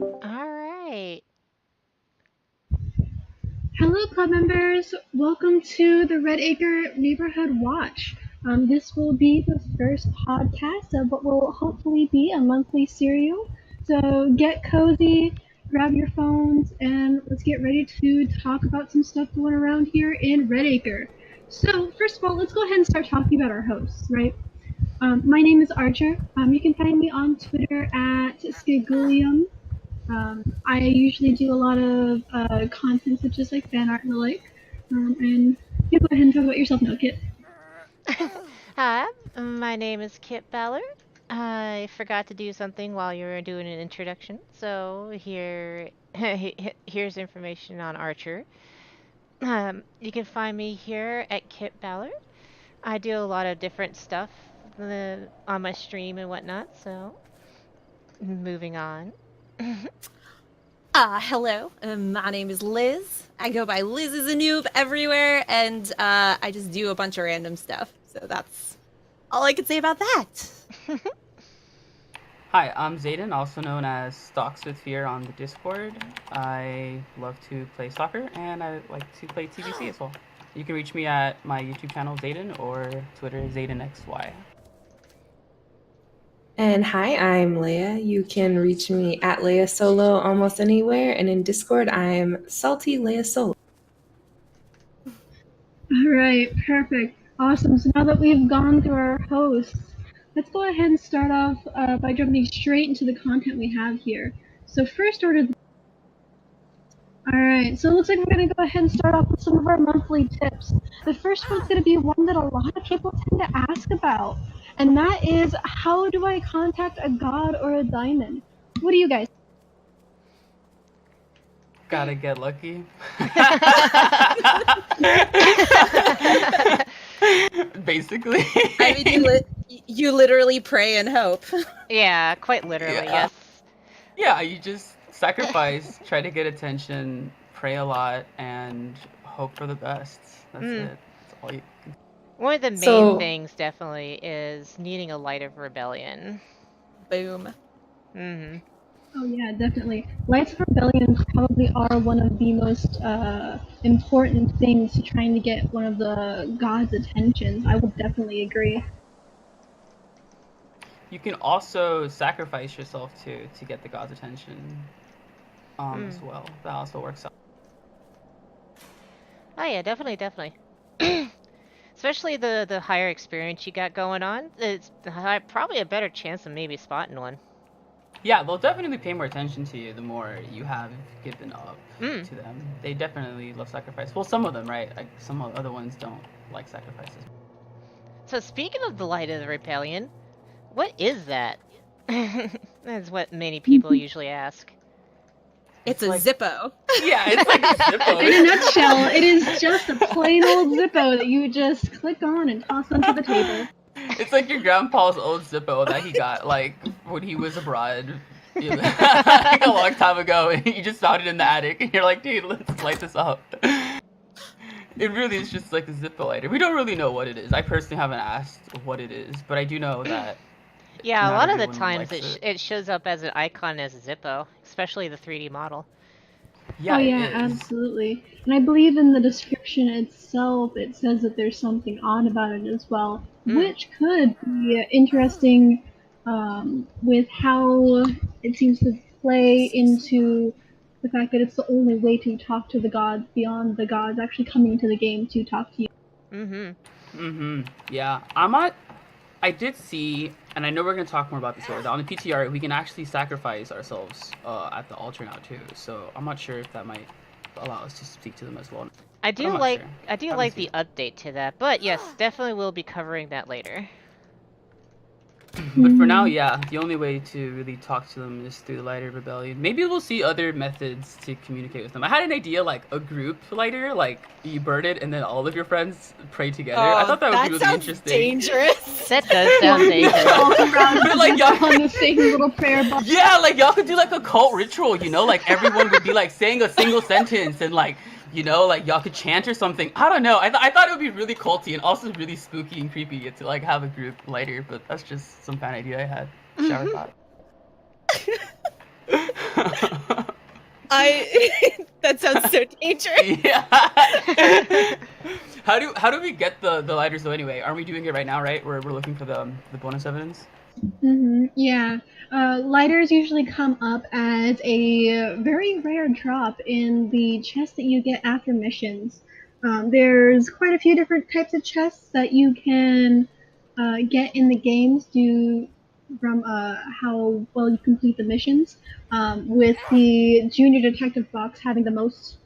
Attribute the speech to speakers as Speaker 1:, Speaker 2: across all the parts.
Speaker 1: All right.
Speaker 2: Hello, club members. Welcome to the Red Acre Neighborhood Watch. This will be the first podcast of what will hopefully be a monthly serial. So get cozy, grab your phones, and let's get ready to talk about some stuff going around here in Red Acre. So, first of all, let's go ahead and start talking about our hosts, right? My name is Archer. You can find me on Twitter at Skigulium. I usually do a lot of content such as like fan art and the like. And you go ahead and talk about yourself now, Kit.
Speaker 1: Hi, my name is Kit Ballard. I forgot to do something while you were doing an introduction, so here's information on Archer. You can find me here at Kit Ballard. I do a lot of different stuff on my stream and whatnot, so moving on.
Speaker 3: Hello. My name is Liz. I go by Liz is a noob everywhere, and I just do a bunch of random stuff. So that's all I can say about that.
Speaker 4: Hi, I'm Zayden, also known as Stocks with Fear on the Discord. I love to play soccer and I like to play TBC as well. You can reach me at my YouTube channel Zayden or Twitter ZaydenXY.
Speaker 5: And hi, I'm Leia. You can reach me at Leia Solo almost anywhere, and in Discord, I'm Salty Leia Solo.
Speaker 2: All right, perfect, awesome. So now that we've gone through our hosts, let's go ahead and start off by jumping straight into the content we have here. So first order. All right, so it looks like we're gonna go ahead and start off with some of our monthly tips. The first one's gonna be one that a lot of people tend to ask about, and that is, how do I contact a god or a daimon? What do you guys?
Speaker 4: Gotta get lucky. Basically.
Speaker 3: I mean, you literally pray and hope.
Speaker 1: Yeah, quite literally,
Speaker 4: Yeah.
Speaker 1: yes.
Speaker 4: Yeah, you just sacrifice, try to get attention, pray a lot, and hope for the best. That's it. That's all you can.
Speaker 1: One of the main
Speaker 5: So-
Speaker 1: things definitely is needing a light of rebellion.
Speaker 3: Boom.
Speaker 1: Mm-hmm.
Speaker 2: Oh yeah, definitely. Lights of Rebellion probably are one of the most important things to trying to get one of the gods' attention. I would definitely agree.
Speaker 4: You can also sacrifice yourself to get the god's attention as well. That also works out.
Speaker 1: Oh yeah, definitely. Especially the higher experience you got going on, it's probably a better chance of maybe spotting one.
Speaker 4: Yeah, they'll definitely pay more attention to you the more you have given up
Speaker 1: Mm.
Speaker 4: to them. They definitely love sacrifice. Well, some of them, right? Like some other ones don't like sacrifices.
Speaker 1: So speaking of the light of the rebellion, what is that? That's what many people usually ask.
Speaker 3: It's a
Speaker 4: like-
Speaker 3: Zippo.
Speaker 4: Yeah, it's like a Zippo.
Speaker 2: In a nutshell, it is just a plain old Zippo that you just click on and toss onto the table.
Speaker 4: It's like your grandpa's old Zippo that he got like when he was abroad like a long time ago, and you just found it in the attic, and you're like, dude, let's light this up. It really is just like a Zippo lighter. We don't really know what it is. I personally haven't asked what it is, but I do know that.
Speaker 1: Yeah, a
Speaker 4: not
Speaker 1: lot of the
Speaker 4: everyone
Speaker 1: times
Speaker 4: likes
Speaker 1: it shows up as an icon as a Zippo, especially the 3D model.
Speaker 4: Yeah,
Speaker 2: Oh
Speaker 4: it
Speaker 2: yeah,
Speaker 4: is.
Speaker 2: absolutely. And I believe in the description itself, it says that there's something odd about it as well, which could be interesting with how it seems to play into the fact that it's the only way to talk to the gods beyond the gods actually coming into the game to talk to you.
Speaker 4: Yeah, I did see, and I know we're gonna talk more about this later. On the PTR, we can actually sacrifice ourselves at the altar now too. So I'm not sure if that might allow us to speak to them as well.
Speaker 1: I
Speaker 4: I'm
Speaker 1: do
Speaker 4: not
Speaker 1: like
Speaker 4: sure.
Speaker 1: I do
Speaker 4: Haven't
Speaker 1: like
Speaker 4: seen
Speaker 1: the update to that, but yes, definitely will be covering that later.
Speaker 4: But for now, yeah, the only way to really talk to them is through the lighter rebellion. Maybe we'll see other methods to communicate with them. I had an idea, like a group lighter, like you burn it and then all of your friends pray together. I thought that would be really
Speaker 3: sounds
Speaker 4: interesting.
Speaker 3: dangerous.
Speaker 1: That does sound dangerous.
Speaker 2: All around
Speaker 4: But, like, y'all-
Speaker 2: on the same little prayer box.
Speaker 4: Yeah, like y'all could do like a cult ritual, you know, like everyone would be like saying a single sentence and like, you know, like y'all could chant or something. I don't know. I thought it would be really culty and also really spooky and creepy to like have a group lighter, but that's just some fan idea I had. Shower thought.
Speaker 3: That sounds so dangerous.
Speaker 4: Yeah. How do we get the lighters though? Anyway, aren't we doing it right now? Right, we're looking for the bonus evidence.
Speaker 2: Yeah. Lighters usually come up as a very rare drop in the chests that you get after missions. There's quite a few different types of chests that you can get in the games due from how well you complete the missions. With the junior detective box having the most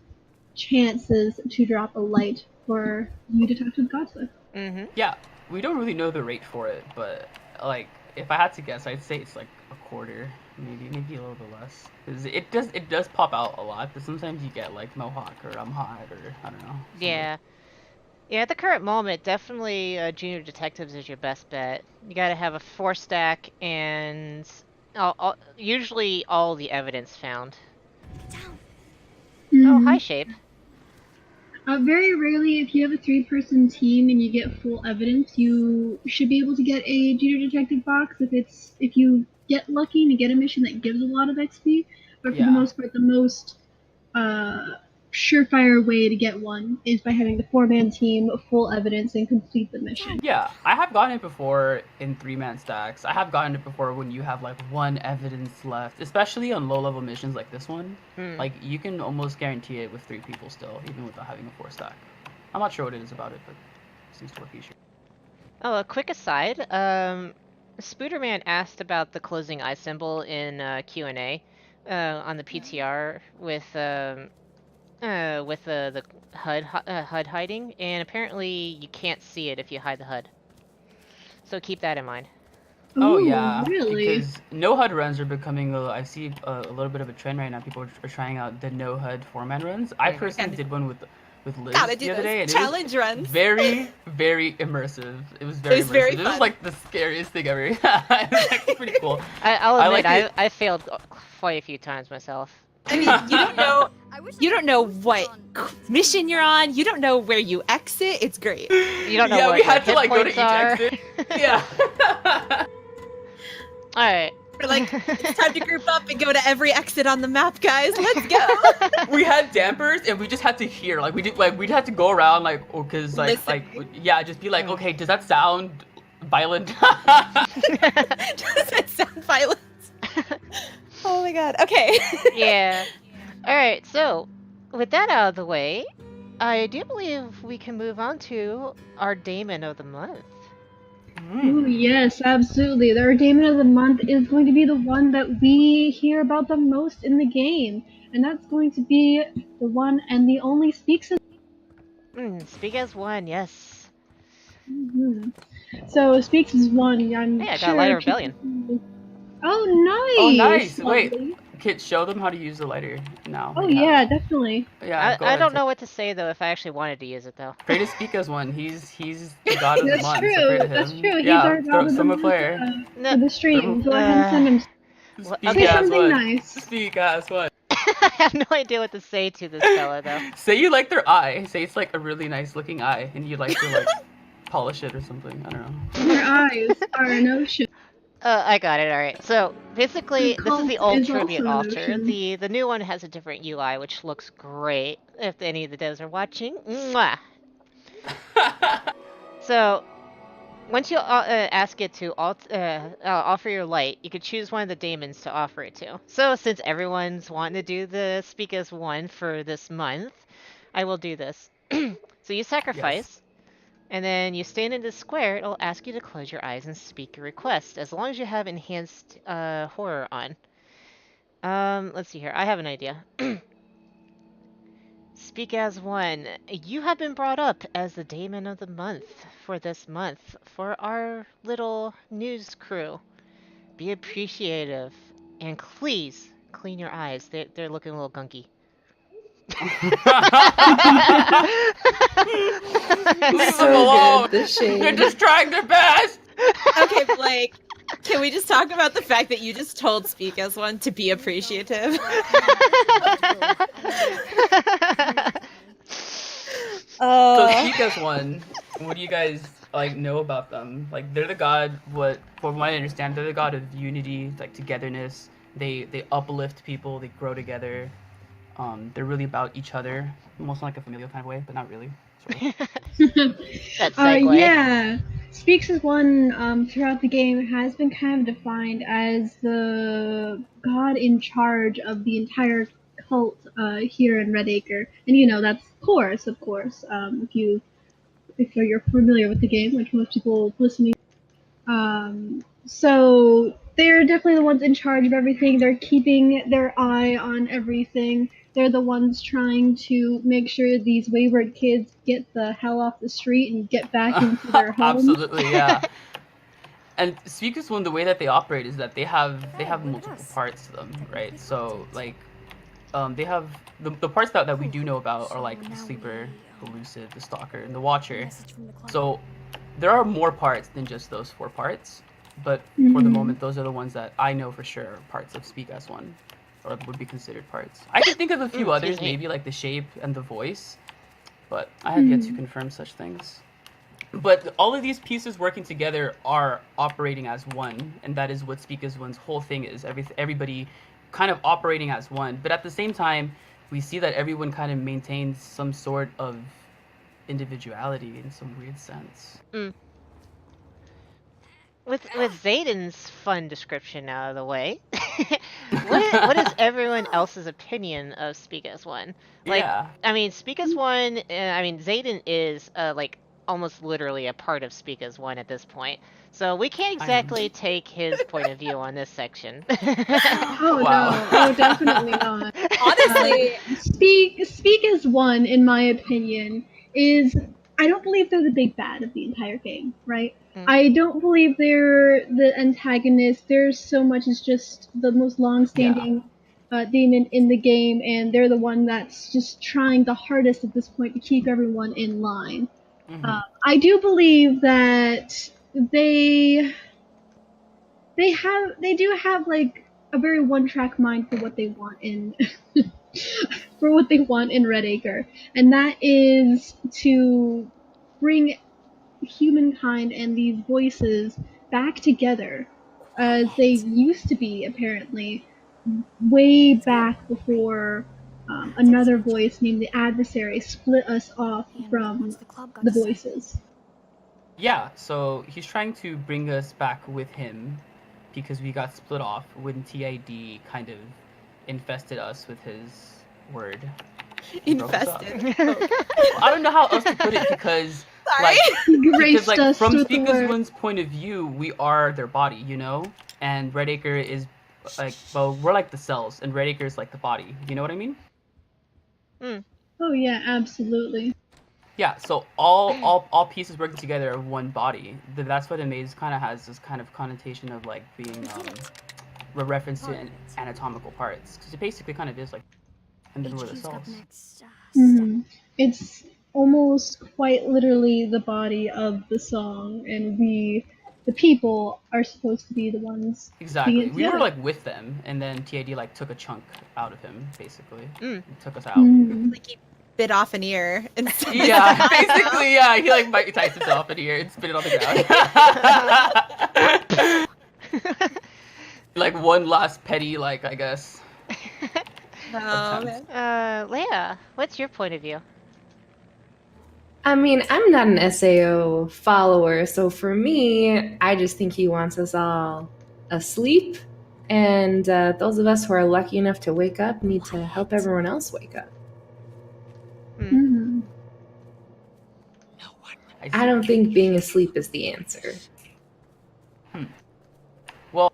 Speaker 2: chances to drop a light for you detective gossip.
Speaker 1: Mm-hmm.
Speaker 4: Yeah, we don't really know the rate for it, but like if I had to guess, I'd say it's like a quarter, maybe a little bit less. Because it does pop out a lot, but sometimes you get like Mohawk or I'm hot or I don't know.
Speaker 1: Yeah. Yeah, at the current moment, definitely Junior Detectives is your best bet. You gotta have a 4 stack and usually all the evidence found. Oh, hi, Shape.
Speaker 2: Very rarely, if you have a 3-person team and you get full evidence, you should be able to get a junior detective box if you get lucky and you get a mission that gives a lot of XP. But for the
Speaker 4: Yeah.
Speaker 2: most part, the most surefire way to get one is by having the 4-man team, full evidence, and complete the mission.
Speaker 4: Yeah, I have gotten it before in 3-man stacks. I have gotten it before when you have like one evidence left, especially on low level missions like this one. Like you can almost guarantee it with 3 people still, even without having a 4-stack. I'm not sure what it is about it, but it seems to work easier.
Speaker 1: Oh, a quick aside. Spooderman asked about the closing eye symbol in Q&A on the PTR with the HUD hiding, and apparently you can't see it if you hide the HUD. So keep that in mind.
Speaker 4: Oh
Speaker 2: Ooh,
Speaker 4: yeah,
Speaker 2: really?
Speaker 4: because no HUD runs are becoming I see a little bit of a trend right now. People are trying out the no HUD 4-man runs. I personally did one with Liz
Speaker 3: Gotta do
Speaker 4: the other
Speaker 3: those
Speaker 4: day, and
Speaker 3: challenge
Speaker 4: it was
Speaker 3: runs.
Speaker 4: very immersive. It was very immersive.
Speaker 3: very
Speaker 4: It was
Speaker 3: fun.
Speaker 4: like the scariest thing ever. It was actually pretty cool.
Speaker 1: I'll
Speaker 4: I
Speaker 1: admit,
Speaker 4: like it.
Speaker 1: I failed quite a few times myself.
Speaker 3: I mean, you don't know what mission you're on. You don't know where you exit. It's great.
Speaker 1: You don't know
Speaker 4: Yeah,
Speaker 1: what
Speaker 4: we
Speaker 1: your
Speaker 4: had to
Speaker 1: hit
Speaker 4: like go to
Speaker 1: points
Speaker 4: each
Speaker 1: are.
Speaker 4: exit. Yeah.
Speaker 1: All right.
Speaker 3: We're like, it's time to group up and go to every exit on the map, guys. Let's go.
Speaker 4: We had dampers and we just had to hear we'd have to go around because
Speaker 3: Listen.
Speaker 4: yeah, just be like, okay, does that sound violent?
Speaker 3: Does that sound violent? Oh my god. Okay.
Speaker 1: Yeah. All right. So, with that out of the way, I do believe we can move on to our Daemon of the month.
Speaker 2: Ooh, yes, absolutely. Our Daemon of the Month is going to be the one that we hear about the most in the game, and that's going to be the one and the only Speaks.
Speaker 1: Speak as one, yes.
Speaker 2: So Speaks is one. I'm
Speaker 1: Hey, I got
Speaker 2: sure.
Speaker 1: a lighter rebellion.
Speaker 2: Oh, nice!
Speaker 4: Oh, nice.
Speaker 2: Lovely.
Speaker 4: Wait, Kit, show them how to use the lighter now.
Speaker 2: Oh
Speaker 4: that you have
Speaker 2: yeah,
Speaker 4: it.
Speaker 2: definitely.
Speaker 4: Yeah, go
Speaker 1: I
Speaker 4: ahead.
Speaker 1: don't know what to say though if I actually wanted to use it though.
Speaker 4: Pray to Speak as one. He's the god of the
Speaker 2: That's
Speaker 4: month.
Speaker 2: true.
Speaker 4: So pray to
Speaker 2: That's
Speaker 4: him.
Speaker 2: true. He's
Speaker 4: Yeah,
Speaker 2: our god of the
Speaker 4: throw a
Speaker 2: month,
Speaker 4: player.
Speaker 1: No.
Speaker 2: for the stream. Go ahead and send him.
Speaker 4: Speak
Speaker 1: okay.
Speaker 4: as
Speaker 2: something
Speaker 4: one.
Speaker 2: nice.
Speaker 4: Speak as one.
Speaker 1: I have no idea what to say to this fella though.
Speaker 4: Say you like their eye. Say it's like a really nice looking eye, and you like to like polish it or something. I don't know.
Speaker 2: Your eyes are an ocean.
Speaker 1: I got it. All right. So basically,
Speaker 2: The
Speaker 1: this is the
Speaker 2: cult
Speaker 1: old
Speaker 2: is
Speaker 1: tribute
Speaker 2: also an
Speaker 1: altar.
Speaker 2: ocean.
Speaker 1: The new one has a different UI, which looks great. If any of the devs are watching, mwah. So once you ask it to offer your light, you could choose one of the daemons to offer it to. So since everyone's wanting to do the Speak as One for this month, I will do this. So you sacrifice, and then you stand in the square. It'll ask you to close your eyes and speak your request, as long as you have enhanced horror on. Let's see here. I have an idea. Speak as one. You have been brought up as the Daemon of the month for this month for our little news crew. Be appreciative and please clean your eyes. They're looking a little gunky.
Speaker 4: Leave
Speaker 5: So
Speaker 4: them alone.
Speaker 5: good, the shade.
Speaker 4: They're just trying their best.
Speaker 3: Okay, Blake. Can we just talk about the fact that you just told Speak as one to be appreciative?
Speaker 4: So Speak as one. What do you guys know about them? Like they're the god. From what I understand, they're the god of unity, like togetherness, They uplift people. They grow together. They're really about each other, almost like a familial kind of way, but not really. Sort of.
Speaker 1: That segue.
Speaker 2: Yeah. Speaks as one throughout the game has been kind of defined as the god in charge of the entire cult here in Redacre, and that's Chorus, of course. If you're familiar with the game, like most people listening. So they're definitely the ones in charge of everything. They're keeping their eye on everything. They're the ones trying to make sure these wayward kids get the hell off the street and get back into their homes.
Speaker 4: Absolutely, yeah. And Speakers One, the way that they operate is that they have multiple parts to them, right? So like, they have the parts that we do know about are like the Sleeper, the Lucid, the Stalker, and the Watcher. So there are more parts than just those 4 parts, but for the moment, those are the ones that I know for sure are parts of Speak as One, or would be considered parts. I can think of a few others, maybe like the shape and the voice, but I have yet to confirm such things. But all of these pieces working together are operating as one, and that is what Speak as One's whole thing is. Everybody kind of operating as one, but at the same time, we see that everyone kind of maintains some sort of individuality in some weird sense.
Speaker 1: With Zayden's fun description out of the way, what is everyone else's opinion of Speak as One? Like,
Speaker 4: Yeah.
Speaker 1: I mean, Speak as One. I mean, Zayden is like almost literally a part of Speak as One at this point, so we can't exactly take his point of view on this section.
Speaker 2: Oh
Speaker 4: Wow.
Speaker 2: no! Oh, definitely not.
Speaker 3: Honestly,
Speaker 2: Speak as One, in my opinion, is I don't believe they're the big bad of the entire game, right? I don't believe they're the antagonist. There's so much as just the most long-standing demon in the game, and they're the one that's just trying the hardest at this point to keep everyone in line. I do believe that they do have like a very one-track mind for what they want in for what they want in Redacre, and that is to bring humankind and these voices back together as they used to be, apparently, way back before another voice named the Adversary split us off from the voices.
Speaker 4: Yeah, so he's trying to bring us back with him because we got split off when TID kind of infested us with his word.
Speaker 3: infested.
Speaker 4: I don't know how else to put it because
Speaker 3: Sorry.
Speaker 2: Graced
Speaker 4: like
Speaker 2: us
Speaker 4: from
Speaker 2: with the
Speaker 4: Speakers
Speaker 2: word.
Speaker 4: One's point of view, we are their body, and Redacre is like, well, we're like the cells, and Redacre is like the body. You know what I mean?
Speaker 2: Oh yeah, absolutely.
Speaker 4: Yeah. So all pieces working together are one body. That's why the maze kind of has this kind of connotation of like being a reference to anatomical parts, because it basically kind of is like, and then we're the cells.
Speaker 2: It's almost quite literally the body of the song, and we, the people, are supposed to be the ones.
Speaker 4: Exactly. We were
Speaker 2: together.
Speaker 4: like with them, and then TID like took a chunk out of him, basically. He took us out.
Speaker 3: Like he bit off an ear and
Speaker 4: Yeah, basically, yeah. He like Mike Tyson himself in here and spit it on the ground. Like one last petty, like, I guess.
Speaker 3: Oh, man.
Speaker 1: Leia, what's your point of view?
Speaker 5: I mean, I'm not an SAO follower, so for me, I just think he wants us all asleep, and those of us who are lucky enough to wake up need to help everyone else wake up. I don't think being asleep is the answer.
Speaker 4: Well,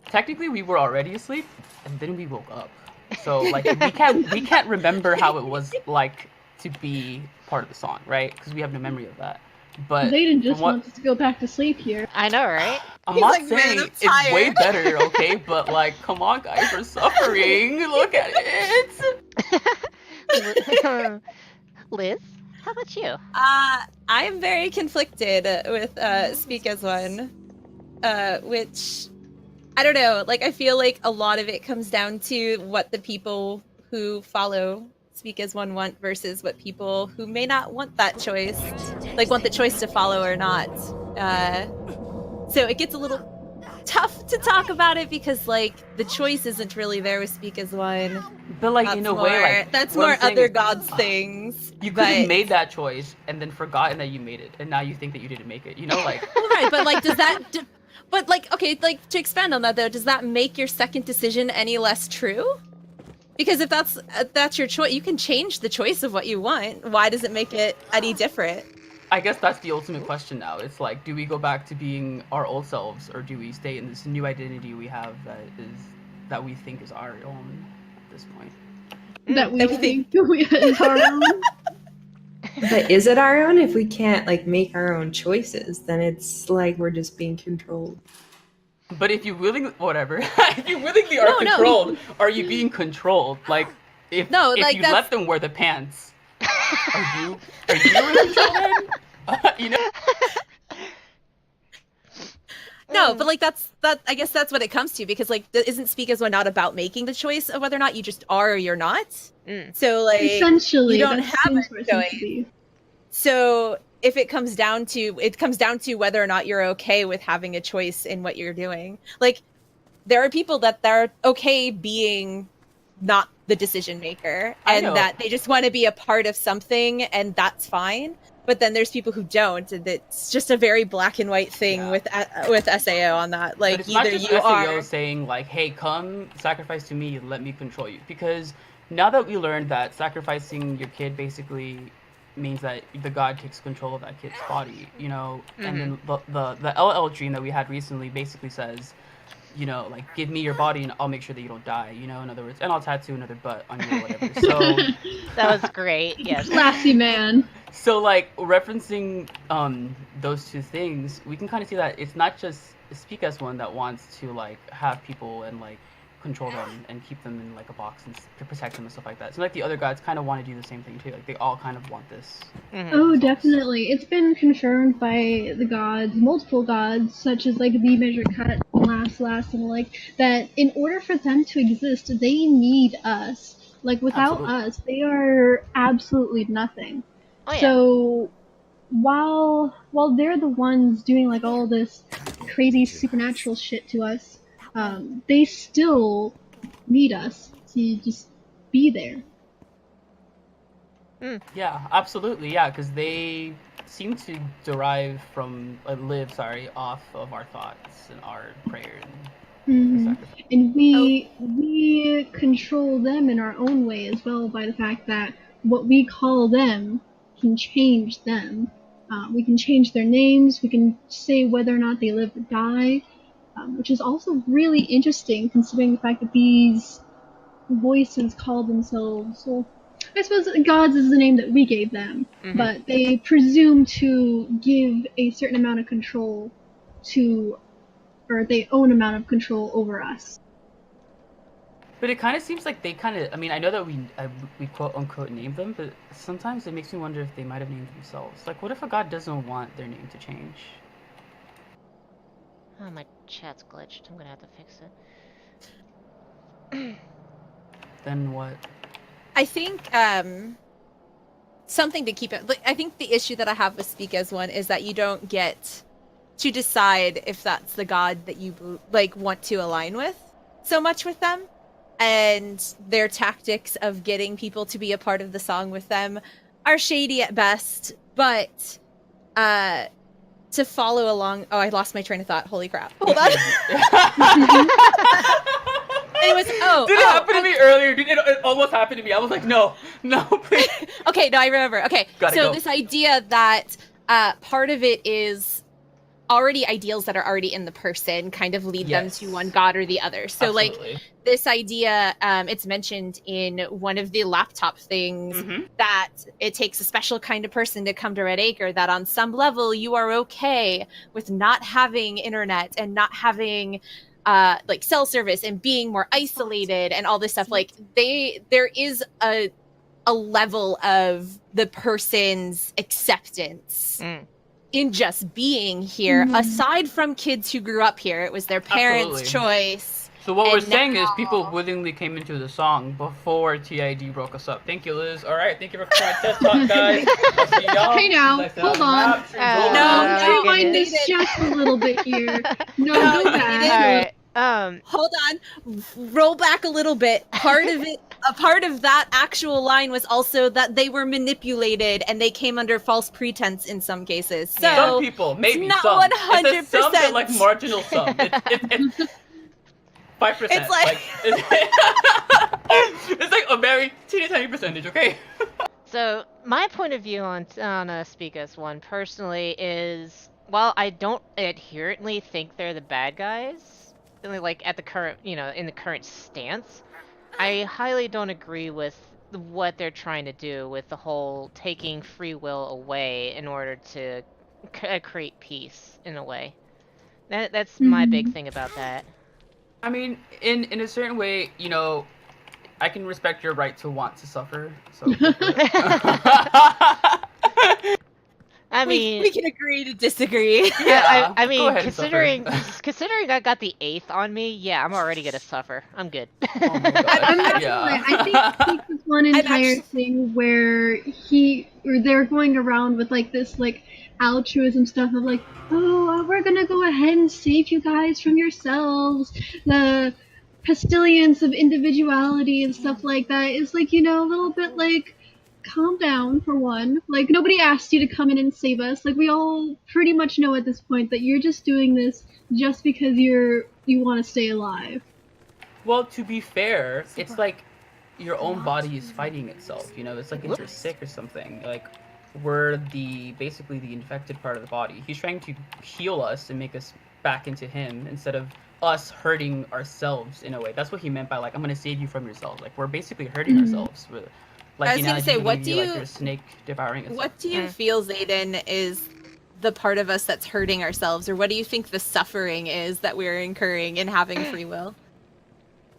Speaker 4: technically we were already asleep, and then we woke up. So like we can't remember how it was like to be part of the song, right? Because we have no memory of that. But
Speaker 2: Zayden just wants us to go back to sleep here.
Speaker 1: I know, right?
Speaker 4: I'm
Speaker 3: He's
Speaker 4: not
Speaker 3: like, man,
Speaker 4: saying
Speaker 3: I'm
Speaker 4: it's way
Speaker 3: tired.
Speaker 4: better, okay? But like, come on, guys, we're suffering. Look at it.
Speaker 1: Liz, how about you?
Speaker 3: I am very conflicted with Speak as One, which I don't know. Like, I feel like a lot of it comes down to what the people who follow Speak as One want versus what people who may not want that choice, like want the choice to follow or not. So it gets a little tough to talk about it because like the choice isn't really there with Speak as One.
Speaker 4: But like
Speaker 3: That's
Speaker 4: in a way,
Speaker 3: more-
Speaker 4: like
Speaker 3: that's
Speaker 4: what I'm
Speaker 3: more
Speaker 4: saying
Speaker 3: other
Speaker 4: is,
Speaker 3: gods things.
Speaker 4: you could have
Speaker 3: but-
Speaker 4: made that choice and then forgotten that you made it, and now you think that you didn't make it. You know, like
Speaker 3: Well, right, but like, does that? But like, okay, like to expand on that though, does that make your second decision any less true? Because if that's your choice, you can change the choice of what you want. Why does it make it any different?
Speaker 4: I guess that's the ultimate question now. It's like, do we go back to being our old selves, or do we stay in this new identity we have that we think is our own at this point?
Speaker 2: That we
Speaker 3: That we
Speaker 2: think is our own.
Speaker 5: But is it our own? If we can't like make our own choices, then it's like we're just being controlled.
Speaker 4: But if you willingly, whatever, if you willingly are
Speaker 3: No.
Speaker 4: controlled, are you being controlled? Like, if
Speaker 3: No,
Speaker 4: if
Speaker 3: like,
Speaker 4: you
Speaker 3: that's-
Speaker 4: let them wear the pants, are you in control then? You know?
Speaker 3: No, but like that. I guess that's what it comes to because like, isn't Speak as One not about making the choice of whether or not you just are or you're not? So like,
Speaker 2: Essentially,
Speaker 3: you don't
Speaker 2: that
Speaker 3: have
Speaker 2: seems
Speaker 3: it
Speaker 2: what it seems
Speaker 3: going.
Speaker 2: to be.
Speaker 3: So if it comes down to whether or not you're okay with having a choice in what you're doing. Like there are people that they're okay being not the decision maker
Speaker 4: I
Speaker 3: and
Speaker 4: know.
Speaker 3: that they just want to be a part of something and that's fine. But then there's people who don't, and it's just a very black and white thing
Speaker 4: Yeah.
Speaker 3: with SAO on that. Like
Speaker 4: But it's not
Speaker 3: either
Speaker 4: just
Speaker 3: you
Speaker 4: SAO
Speaker 3: are
Speaker 4: saying like, "Hey, come sacrifice to me, let me control you." Because now that we learned that sacrificing your kid basically means that the god takes control of that kid's body, you know, and then the LL dream that we had recently basically says, you know, like, give me your body and I'll make sure that you don't die, you know, in other words, and I'll tattoo another butt on you or whatever. So
Speaker 1: That was great. Yes.
Speaker 2: Classy man.
Speaker 4: So like referencing those two things, we can kind of see that it's not just Speak as One that wants to like have people and like control them and keep them in like a box and to protect them and stuff like that. So like the other gods kind of want to do the same thing too. Like they all kind of want this.
Speaker 2: Oh, definitely. It's been confirmed by the gods, multiple gods, such as like the Measure Cut, Last, and like that. In order for them to exist, they need us. Like without
Speaker 4: Absolutely.
Speaker 2: us, they are absolutely nothing.
Speaker 1: Oh yeah.
Speaker 2: So while they're the ones doing like all this crazy supernatural shit to us, they still need us to just be there.
Speaker 4: Yeah, absolutely. Yeah, because they seem to live off of our thoughts and our prayer and
Speaker 2: Mhm.
Speaker 4: sacrifice.
Speaker 2: And we control them in our own way as well by the fact that what we call them can change them. We can change their names. We can say whether or not they live or die, which is also really interesting considering the fact that these voices call themselves. Well, I suppose gods is the name that we gave them, but they presume to give a certain amount of control to, or they own amount of control over us.
Speaker 4: But it kind of seems like they kind of. I mean, I know that we quote unquote name them, but sometimes it makes me wonder if they might have named themselves. Like, what if a god doesn't want their name to change?
Speaker 1: Oh, my chat's glitched. I'm gonna have to fix it.
Speaker 4: Then what?
Speaker 3: I think something to keep it. Like, I think the issue that I have with Speak as One is that you don't get to decide if that's the god that you like want to align with so much with them, and their tactics of getting people to be a part of the song with them are shady at best. But to follow along. Oh, I lost my train of thought. Holy crap! Hold on. Anyways,
Speaker 4: Did it happen to me earlier? It almost happened to me. I was like, no, please.
Speaker 3: Okay, no, I remember. Okay,
Speaker 4: Gotta
Speaker 3: so
Speaker 4: go.
Speaker 3: this idea that part of it is already ideals that are already in the person kind of lead them
Speaker 4: Yes.
Speaker 3: to one god or the other. So
Speaker 4: Absolutely.
Speaker 3: like this idea, it's mentioned in one of the laptop things
Speaker 4: Mhm.
Speaker 3: that it takes a special kind of person to come to Red Acre, that on some level you are okay with not having internet and not having like cell service and being more isolated and all this stuff. Like there is a level of the person's acceptance in just being here, aside from kids who grew up here. It was their parents'
Speaker 4: Absolutely.
Speaker 3: choice.
Speaker 4: So what we're
Speaker 3: And
Speaker 4: saying is people
Speaker 3: now-
Speaker 4: willingly came into the song before TID broke us up. Thank you, Liz. All right, thank you for trying test talk, guys. I'll see y'all.
Speaker 2: Hey now,
Speaker 4: Next time
Speaker 2: hold
Speaker 4: the
Speaker 2: on.
Speaker 4: map, stream's over.
Speaker 3: No,
Speaker 2: Let's
Speaker 3: no,
Speaker 2: rewind
Speaker 3: goodness.
Speaker 2: this just a little bit here. No,
Speaker 3: No,
Speaker 2: go
Speaker 3: you
Speaker 2: back.
Speaker 3: didn't.
Speaker 1: All right.
Speaker 3: Hold on, roll back a little bit. A part of that actual line was also that they were manipulated and they came under false pretense in some cases. So
Speaker 1: Yeah.
Speaker 4: Some people, maybe
Speaker 3: not
Speaker 4: some.
Speaker 3: 100%.
Speaker 4: It's a some, but like marginal some. It's 5%.
Speaker 3: It's like-
Speaker 4: it's like a very teeny tiny percentage. Okay.
Speaker 1: So my point of view on Speak Us One personally is, while I don't adherently think they're the bad guys, like at the current, in the current stance, I highly don't agree with what they're trying to do with the whole taking free will away in order to create peace in a way. That's my big thing about that.
Speaker 4: I mean, in a certain way, I can respect your right to want to suffer. So.
Speaker 1: I mean,
Speaker 3: we can agree to disagree.
Speaker 4: Yeah,
Speaker 1: I
Speaker 4: go
Speaker 1: mean,
Speaker 4: ahead and suffer.
Speaker 1: considering I got the 8th on me, yeah, I'm already gonna suffer. I'm good.
Speaker 4: Oh my God.
Speaker 2: I'm not
Speaker 4: Yeah.
Speaker 2: gonna lie. I think this is one entire thing where they're going around with like this like altruism stuff of like, oh, we're gonna go ahead and save you guys from yourselves. The pestilence of individuality and stuff like that is like, a little bit like, calm down for one. Like, nobody asked you to come in and save us. Like, we all pretty much know at this point that you're just doing this just because you want to stay alive.
Speaker 4: Well, to be fair, it's like your own body is fighting itself. It's like if you're sick or something. Like, we're basically the infected part of the body. He's trying to heal us and make us back into him instead of us hurting ourselves in a way. That's what he meant by like, I'm gonna save you from yourselves. Like, we're basically hurting ourselves. Like,
Speaker 3: I was gonna say, what do you?
Speaker 4: Like you're a snake devouring itself.
Speaker 3: What do you feel, Zayden, is the part of us that's hurting ourselves, or what do you think the suffering is that we're incurring in having free will?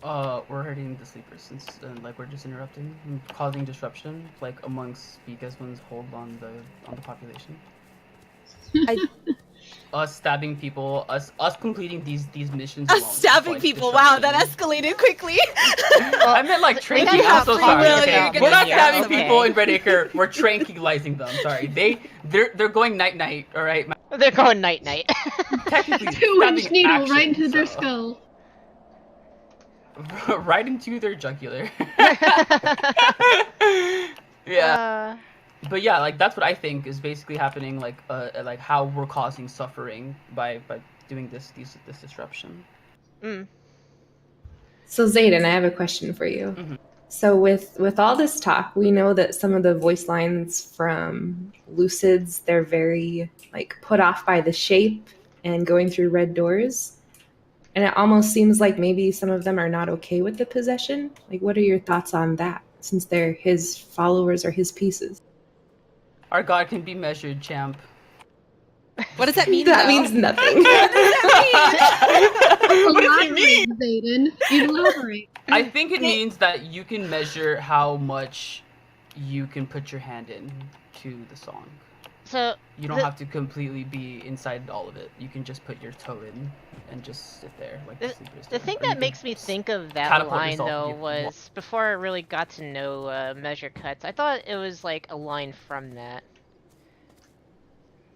Speaker 4: We're hurting the sleepers and like we're just interrupting and causing disruption, like amongst because one's hold on the population. Us stabbing people, us completing these missions.
Speaker 3: Us
Speaker 4: alone,
Speaker 3: stabbing
Speaker 4: like,
Speaker 3: people. Wow, that
Speaker 4: disruption.
Speaker 3: escalated quickly.
Speaker 4: I meant like tranquilizing.
Speaker 1: gotta have
Speaker 4: I'm so
Speaker 1: free
Speaker 4: sorry.
Speaker 1: will,
Speaker 4: Okay.
Speaker 1: you're
Speaker 4: We're not
Speaker 1: gonna
Speaker 4: stabbing
Speaker 1: yell,
Speaker 4: people
Speaker 1: okay.
Speaker 4: in Red Acre. We're tranquilizing them. Sorry, they're going night night. All right.
Speaker 1: They're going night night.
Speaker 4: Technically,
Speaker 2: 2-inch
Speaker 4: stabbing
Speaker 2: needle
Speaker 4: action,
Speaker 2: right into their
Speaker 4: so-
Speaker 2: skull.
Speaker 4: right into their jugular. Yeah. But yeah, like that's what I think is basically happening. Like how we're causing suffering by doing this disruption.
Speaker 5: So Zayden, I have a question for you.
Speaker 4: Mhm.
Speaker 5: So with all this talk, we know that some of the voice lines from Lucids, they're very like put off by the shape and going through red doors. And it almost seems like maybe some of them are not okay with the possession. Like, what are your thoughts on that, since they're his followers or his pieces?
Speaker 4: Our God can be measured, champ.
Speaker 3: What does that mean?
Speaker 5: That
Speaker 3: though?
Speaker 5: means nothing.
Speaker 2: Elaborate, Zayden. Elaborate.
Speaker 4: I think it means that you can measure how much you can put your hand in to the song.
Speaker 1: So
Speaker 4: You don't have to completely be inside all of it. You can just put your toe in and just sit there like the sleepers
Speaker 1: the
Speaker 4: do.
Speaker 1: thing
Speaker 4: Or you
Speaker 1: that
Speaker 4: can
Speaker 1: makes me think of that
Speaker 4: catapult
Speaker 1: line
Speaker 4: yourself
Speaker 1: though
Speaker 4: if you
Speaker 1: was before I really got to know measure cuts. I thought it was like a line from that.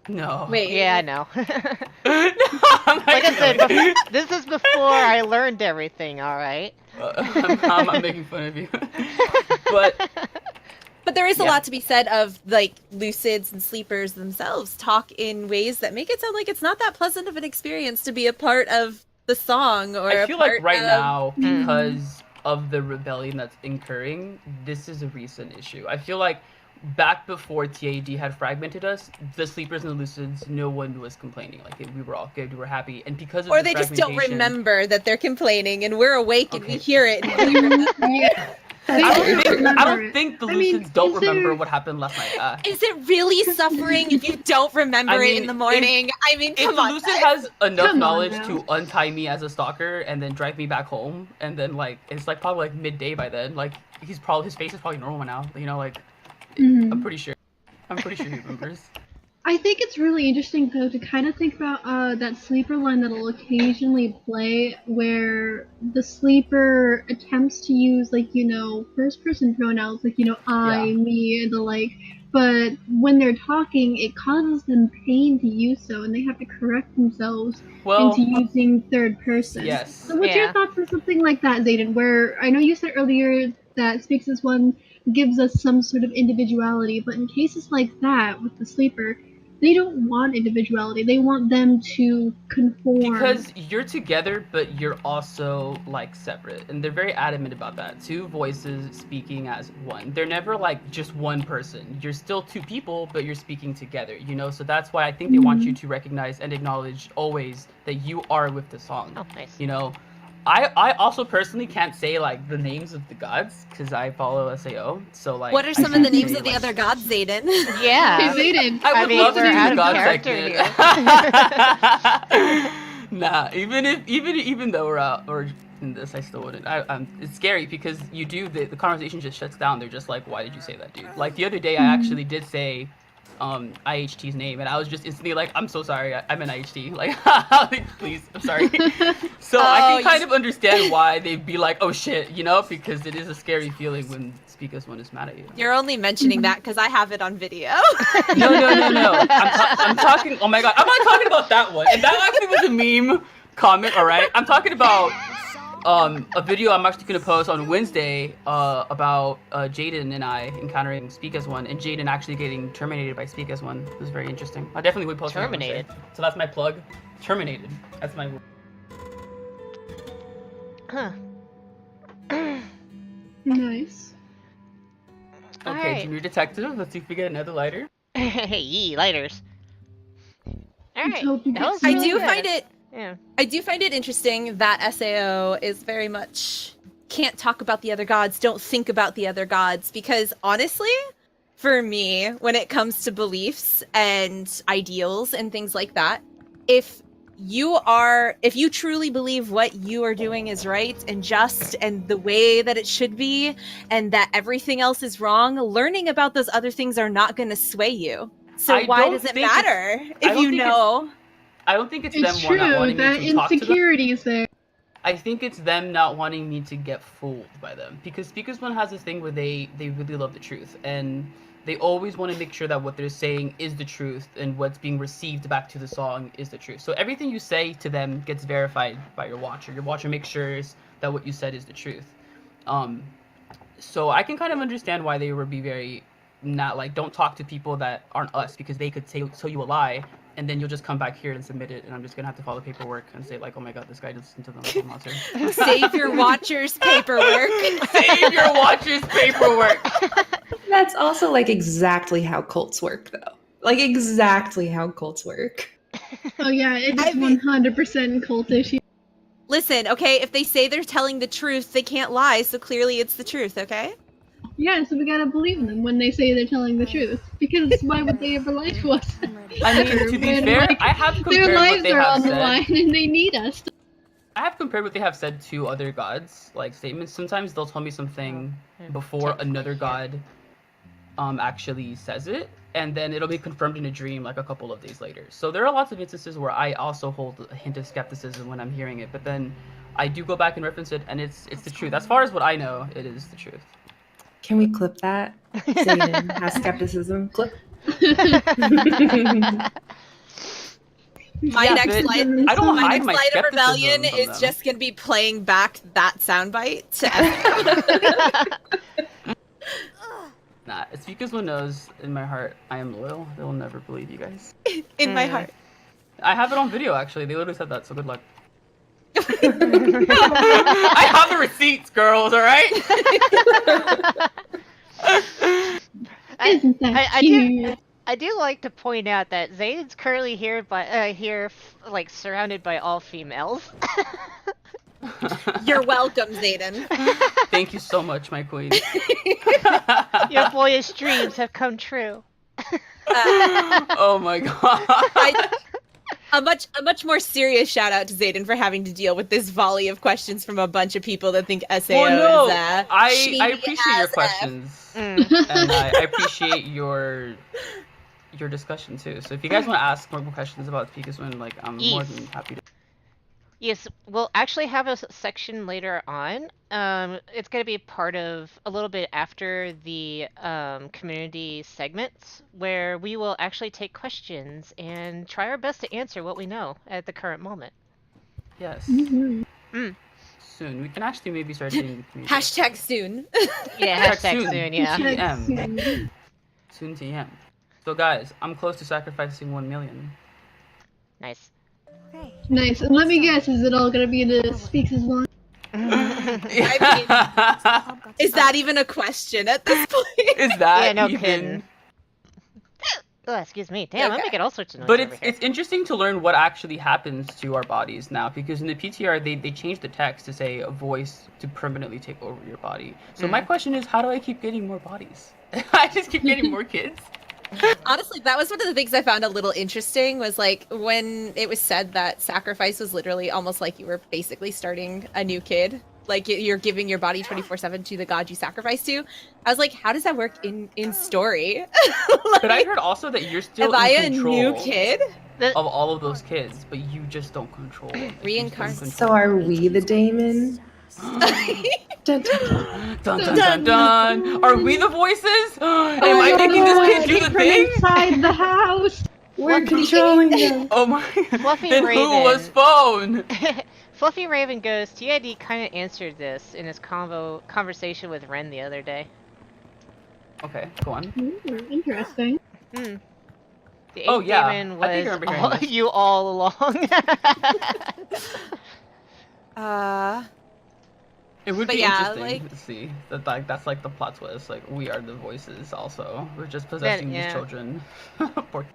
Speaker 4: No.
Speaker 3: Wait.
Speaker 1: Yeah, I know.
Speaker 4: I'm
Speaker 1: Like I said,
Speaker 4: kidding.
Speaker 1: this is before I learned everything. All right.
Speaker 4: I'm not making fun of you. But
Speaker 3: But there is a
Speaker 4: Yeah.
Speaker 3: lot to be said of like lucids and sleepers themselves talk in ways that make it sound like it's not that pleasant of an experience to be a part of the song or
Speaker 4: I
Speaker 3: a
Speaker 4: feel like
Speaker 3: part
Speaker 4: right
Speaker 3: of-
Speaker 4: now, because of the rebellion that's incurring, this is a recent issue. I feel like back before TAD had fragmented us, the sleepers and the lucids, no one was complaining. Like we were all good, we were happy, and because of
Speaker 3: or
Speaker 4: the
Speaker 3: they just don't
Speaker 4: fragmentation-
Speaker 3: remember that they're complaining and we're awake and we
Speaker 4: Okay.
Speaker 3: hear it. And we remember.
Speaker 2: Yeah.
Speaker 4: I don't
Speaker 2: remember it.
Speaker 4: think the
Speaker 2: I mean,
Speaker 4: lucids don't
Speaker 2: consider-
Speaker 4: remember what happened last night.
Speaker 3: Is it really suffering if you don't remember
Speaker 4: I
Speaker 3: it
Speaker 4: mean,
Speaker 3: in the morning? I mean,
Speaker 4: If
Speaker 3: come
Speaker 4: the
Speaker 3: on.
Speaker 4: lucid has enough
Speaker 2: Come on
Speaker 4: knowledge
Speaker 2: now.
Speaker 4: to untie me as a stalker and then drive me back home, and then like it's like probably like midday by then, like his face is probably normal now. Like I'm pretty sure he remembers.
Speaker 2: I think it's really interesting though to kind of think about that sleeper line that'll occasionally play where the sleeper attempts to use first person pronouns I,
Speaker 4: Yeah.
Speaker 2: me, and the like, but when they're talking it causes them pain to use so and they have to correct themselves into
Speaker 4: Well,
Speaker 2: using third person.
Speaker 4: yes.
Speaker 2: So what's your
Speaker 1: Yeah.
Speaker 2: thoughts on something like that, Zayden, where I know you said earlier that Speaks as One gives us some sort of individuality, but in cases like that with the sleeper, they don't want individuality. They want them to conform.
Speaker 4: Because you're together, but you're also like separate, and they're very adamant about that. Two voices speaking as one. They're never like just one person. You're still two people, but you're speaking together. You know, so that's why I think they want you to recognize and acknowledge always that you are with the song.
Speaker 1: Oh, nice.
Speaker 4: You know, I also personally can't say like the names of the gods because I follow SAO. So like,
Speaker 3: What are
Speaker 4: I
Speaker 3: some of
Speaker 4: can't
Speaker 3: the names
Speaker 4: say,
Speaker 3: of the
Speaker 4: like-
Speaker 3: other gods, Zayden?
Speaker 1: Yeah.
Speaker 2: Hey, Zayden.
Speaker 4: I would
Speaker 1: mean,
Speaker 4: love to
Speaker 1: we're
Speaker 4: do
Speaker 1: out
Speaker 4: the
Speaker 1: of
Speaker 4: god
Speaker 1: character
Speaker 4: segment. Nah, even though we're out or in this, I still wouldn't. It's scary because you do the conversation just shuts down. They're just like, why did you say that, dude? Like the other day, I actually did say IHT's name, and I was just instantly like, I'm so sorry, I'm an IHT. Like, please, I'm sorry. So I can kind of understand why they'd be like, oh shit, you know, because it is a scary feeling when Speak as One is mad at you.
Speaker 3: You're only mentioning that because I have it on video.
Speaker 4: No. I'm talking. Oh my god, I'm not talking about that one. And that actually was a meme comment. All right, I'm talking about a video I'm actually gonna post on Wednesday about Jaden and I encountering Speak as One, and Jaden actually getting terminated by Speak as One. It was very interesting. I definitely would post it on Wednesday.
Speaker 1: Terminated.
Speaker 4: So that's my plug. Terminated. That's my.
Speaker 1: Huh.
Speaker 2: Nice.
Speaker 4: Okay,
Speaker 1: Alright.
Speaker 4: Junior Detective. Let's see if we get another lighter.
Speaker 1: Hey, lighters. Alright.
Speaker 2: hope you
Speaker 1: That
Speaker 2: get
Speaker 1: was
Speaker 2: some.
Speaker 3: I
Speaker 1: really
Speaker 3: do
Speaker 1: good.
Speaker 3: find it
Speaker 1: Yeah.
Speaker 3: I do find it interesting that SAO is very much can't talk about the other gods, don't think about the other gods, because honestly, for me, when it comes to beliefs and ideals and things like that, if you truly believe what you are doing is right and just and the way that it should be and that everything else is wrong, learning about those other things are not going to sway you. So
Speaker 4: I
Speaker 3: why
Speaker 4: don't
Speaker 3: does it
Speaker 4: think
Speaker 3: matter
Speaker 4: I
Speaker 3: if
Speaker 4: don't
Speaker 3: you
Speaker 4: think
Speaker 3: know?
Speaker 4: I don't think it's
Speaker 2: It's
Speaker 4: them not
Speaker 2: true
Speaker 4: wanting
Speaker 2: that
Speaker 4: me to talk to them.
Speaker 2: insecurity is there.
Speaker 4: I think it's them not wanting me to get fooled by them, because Speakers One has this thing where they really love the truth, and they always want to make sure that what they're saying is the truth and what's being received back to the song is the truth. So everything you say to them gets verified by your watcher. Your watcher makes sure that what you said is the truth. So I can kind of understand why they would be very not like, don't talk to people that aren't us, because they could tell you a lie, and then you'll just come back here and submit it, and I'm just gonna have to follow paperwork and say like, oh my god, this guy listened to them like a monster.
Speaker 3: Save your watcher's paperwork.
Speaker 4: Save your watcher's paperwork.
Speaker 5: That's also like exactly how cults work, though. Like exactly how cults work.
Speaker 2: Oh yeah, it's
Speaker 3: I mean-
Speaker 2: 100% cultish.
Speaker 3: Listen, okay, if they say they're telling the truth, they can't lie, so clearly it's the truth, okay?
Speaker 2: Yeah, so we gotta believe them when they say they're telling the truth. Because why would they ever lie to us?
Speaker 4: I mean, to be
Speaker 2: When,
Speaker 4: fair,
Speaker 2: like,
Speaker 4: I have
Speaker 2: their
Speaker 4: compared what
Speaker 2: lives
Speaker 4: they
Speaker 2: are
Speaker 4: have
Speaker 2: on the
Speaker 4: said.
Speaker 2: line and they need us.
Speaker 4: I have compared what they have said to other gods, like statements. Sometimes they'll tell me something before another god actually says it, and then it'll be confirmed in a dream like a couple of days later. So there are lots of instances where I also hold a hint of skepticism when I'm hearing it, but then I do go back and reference it, and it's the truth. As far as what I know, it is the truth.
Speaker 5: Can we clip that? Zayden has skepticism. Clip.
Speaker 3: My
Speaker 4: Yeah,
Speaker 3: next
Speaker 4: but
Speaker 3: light,
Speaker 4: I don't
Speaker 3: my
Speaker 4: hide
Speaker 3: next
Speaker 4: my
Speaker 3: light of
Speaker 4: skepticism
Speaker 3: rebellion
Speaker 4: from
Speaker 3: is
Speaker 4: them.
Speaker 3: just gonna be playing back that soundbite to
Speaker 4: Nah, it's because one knows in my heart I am loyal. They'll never believe you guys.
Speaker 3: in my heart.
Speaker 4: I have it on video actually. They literally said that, so good luck. I have the receipts, girls, alright?
Speaker 2: Isn't that
Speaker 1: I
Speaker 2: cute?
Speaker 1: I do like to point out that Zayden's currently here, like surrounded by all females.
Speaker 3: You're welcome, Zayden.
Speaker 4: Thank you so much, my queen.
Speaker 1: Your boyish dreams have come true.
Speaker 4: Oh my god.
Speaker 3: A much more serious shout out to Zayden for having to deal with this volley of questions from a bunch of people that think SAO
Speaker 4: Well, no,
Speaker 3: is
Speaker 4: I
Speaker 3: shady
Speaker 4: appreciate your
Speaker 3: as F.
Speaker 4: questions,
Speaker 1: Mm.
Speaker 4: and I appreciate your your discussion too. So if you guys want to ask more questions about Pika's Win, like I'm more than happy to.
Speaker 1: Yes, we'll actually have a section later on. It's going to be part of a little bit after the community segments where we will actually take questions and try our best to answer what we know at the current moment.
Speaker 4: Yes.
Speaker 2: Mhm.
Speaker 4: Soon we can actually maybe start doing the community.
Speaker 3: Hashtag soon.
Speaker 1: Yeah, hashtag soon, yeah.
Speaker 4: TM. Soon TM. So guys, I'm close to sacrificing 1 million.
Speaker 1: Nice.
Speaker 2: Nice. And let me guess, is it all gonna be the Speaks as One?
Speaker 3: Is that even a question at this point?
Speaker 4: Is that
Speaker 1: Yeah, no
Speaker 4: even?
Speaker 1: kidding. Oh, excuse me. Damn, I'm
Speaker 3: Okay.
Speaker 1: making all sorts of noise
Speaker 4: But
Speaker 1: over here.
Speaker 4: it's interesting to learn what actually happens to our bodies now, because in the PTR they changed the text to say a voice to permanently take over your body. So my question is, how do I keep getting more bodies? I just keep getting more kids.
Speaker 3: Honestly, that was one of the things I found a little interesting was like when it was said that sacrifice was literally almost like you were basically starting a new kid. Like you're giving your body 24/7 to the god you sacrifice to. I was like, how does that work in story? Like,
Speaker 4: But I heard also that you're still
Speaker 3: am I
Speaker 4: in
Speaker 3: a
Speaker 4: control
Speaker 3: new kid?
Speaker 4: of all of those kids, but you just don't control them. Like, you just don't
Speaker 3: Reincarnate.
Speaker 5: So
Speaker 4: control
Speaker 5: are
Speaker 4: them.
Speaker 5: we the Daimon? Dun, dun, dun.
Speaker 4: Dun dun dun dun! Are we the voices? Am I
Speaker 2: Oh
Speaker 4: making
Speaker 2: my
Speaker 4: this
Speaker 2: God,
Speaker 4: kid do the
Speaker 2: from
Speaker 4: thing?
Speaker 2: inside the house.
Speaker 5: We're controlling them.
Speaker 4: Oh my!
Speaker 1: Fluffy
Speaker 4: Then
Speaker 1: Raven.
Speaker 4: who was phone?
Speaker 1: Fluffy Raven goes, TID kind of answered this in his conversation with Ren the other day.
Speaker 4: Okay, go on.
Speaker 2: Ooh, interesting.
Speaker 1: The
Speaker 4: Oh,
Speaker 1: eighth
Speaker 4: yeah.
Speaker 1: demon
Speaker 4: I think I
Speaker 1: was
Speaker 4: remember hearing this.
Speaker 1: you all along.
Speaker 4: It would
Speaker 3: But
Speaker 4: be
Speaker 3: yeah,
Speaker 4: interesting
Speaker 3: like-
Speaker 4: to see that, like, that's like the plot twist. Like, we are the voices. Also, we're just possessing
Speaker 1: yeah.
Speaker 4: these children. Poor-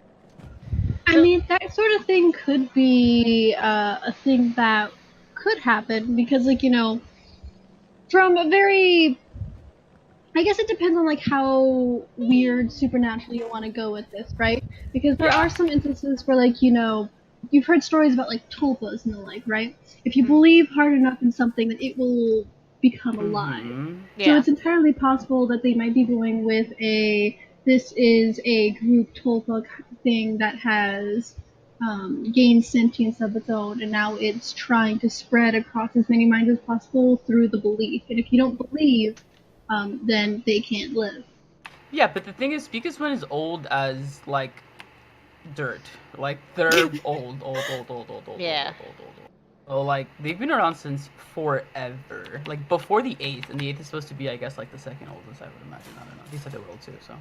Speaker 2: I mean, that sort of thing could be a thing that could happen because, like, you know, from a very, I guess it depends on like how weird supernatural you want to go with this, right? Because there
Speaker 4: Yeah.
Speaker 2: are some instances where, like, you know, you've heard stories about like tulpas and the like, right? If you believe hard enough in something, then it will become alive.
Speaker 4: Mhm.
Speaker 2: So
Speaker 1: Yeah.
Speaker 2: it's entirely possible that they might be going with this is a group tulpa thing that has gained sentience of its own, and now it's trying to spread across as many minds as possible through the belief. And if you don't believe, then they can't live.
Speaker 4: Yeah, but the thing is, Pika's one is old as like dirt. Like they're old.
Speaker 1: Yeah.
Speaker 4: Old. So like they've been around since forever. Like before the 8th, and the 8th is supposed to be, I guess, like the second oldest. I would imagine. I don't know. They said they were old too, so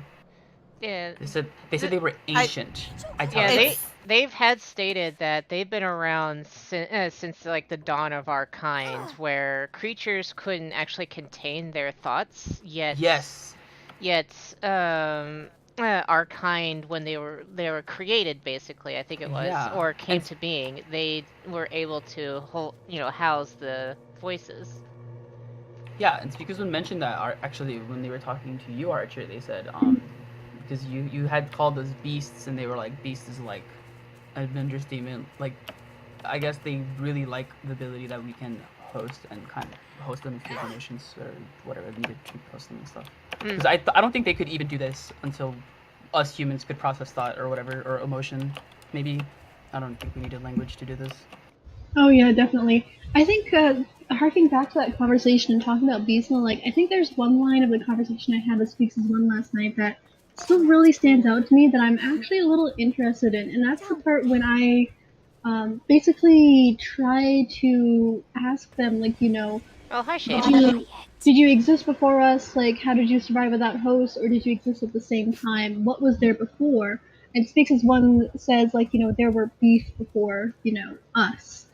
Speaker 1: Yeah.
Speaker 4: they said they were ancient.
Speaker 1: Yeah, they've had stated that they've been around since like the dawn of our kind, where creatures couldn't actually contain their thoughts, yet
Speaker 4: Yes.
Speaker 1: our kind, when they were created, basically, I think it was,
Speaker 4: Yeah.
Speaker 1: or came
Speaker 4: And-
Speaker 1: to being, they were able to house the voices.
Speaker 4: Yeah, and Speakers would mention that actually when they were talking to you, Archer, they said because you had called us beasts, and they were like, beast is like an Avengers demon. Like, I guess they really like the ability that we can host and kind of host them through emotions or whatever needed to host them and stuff. Because I don't think they could even do this until us humans could process thought or whatever, or emotion. Maybe I don't think we needed language to do this.
Speaker 2: Oh yeah, definitely. I think harking back to that conversation and talking about beasts and like, I think there's one line of the conversation I had with Speaks as One last night that still really stands out to me that I'm actually a little interested in, and that's the part when I basically try to ask them, like, you know,
Speaker 1: Oh, hi, Shane.
Speaker 2: did you exist before us? Like, how did you survive without hosts, or did you exist at the same time? What was there before? And Speaks as One says, like, you know, there were beasts before, you know, us.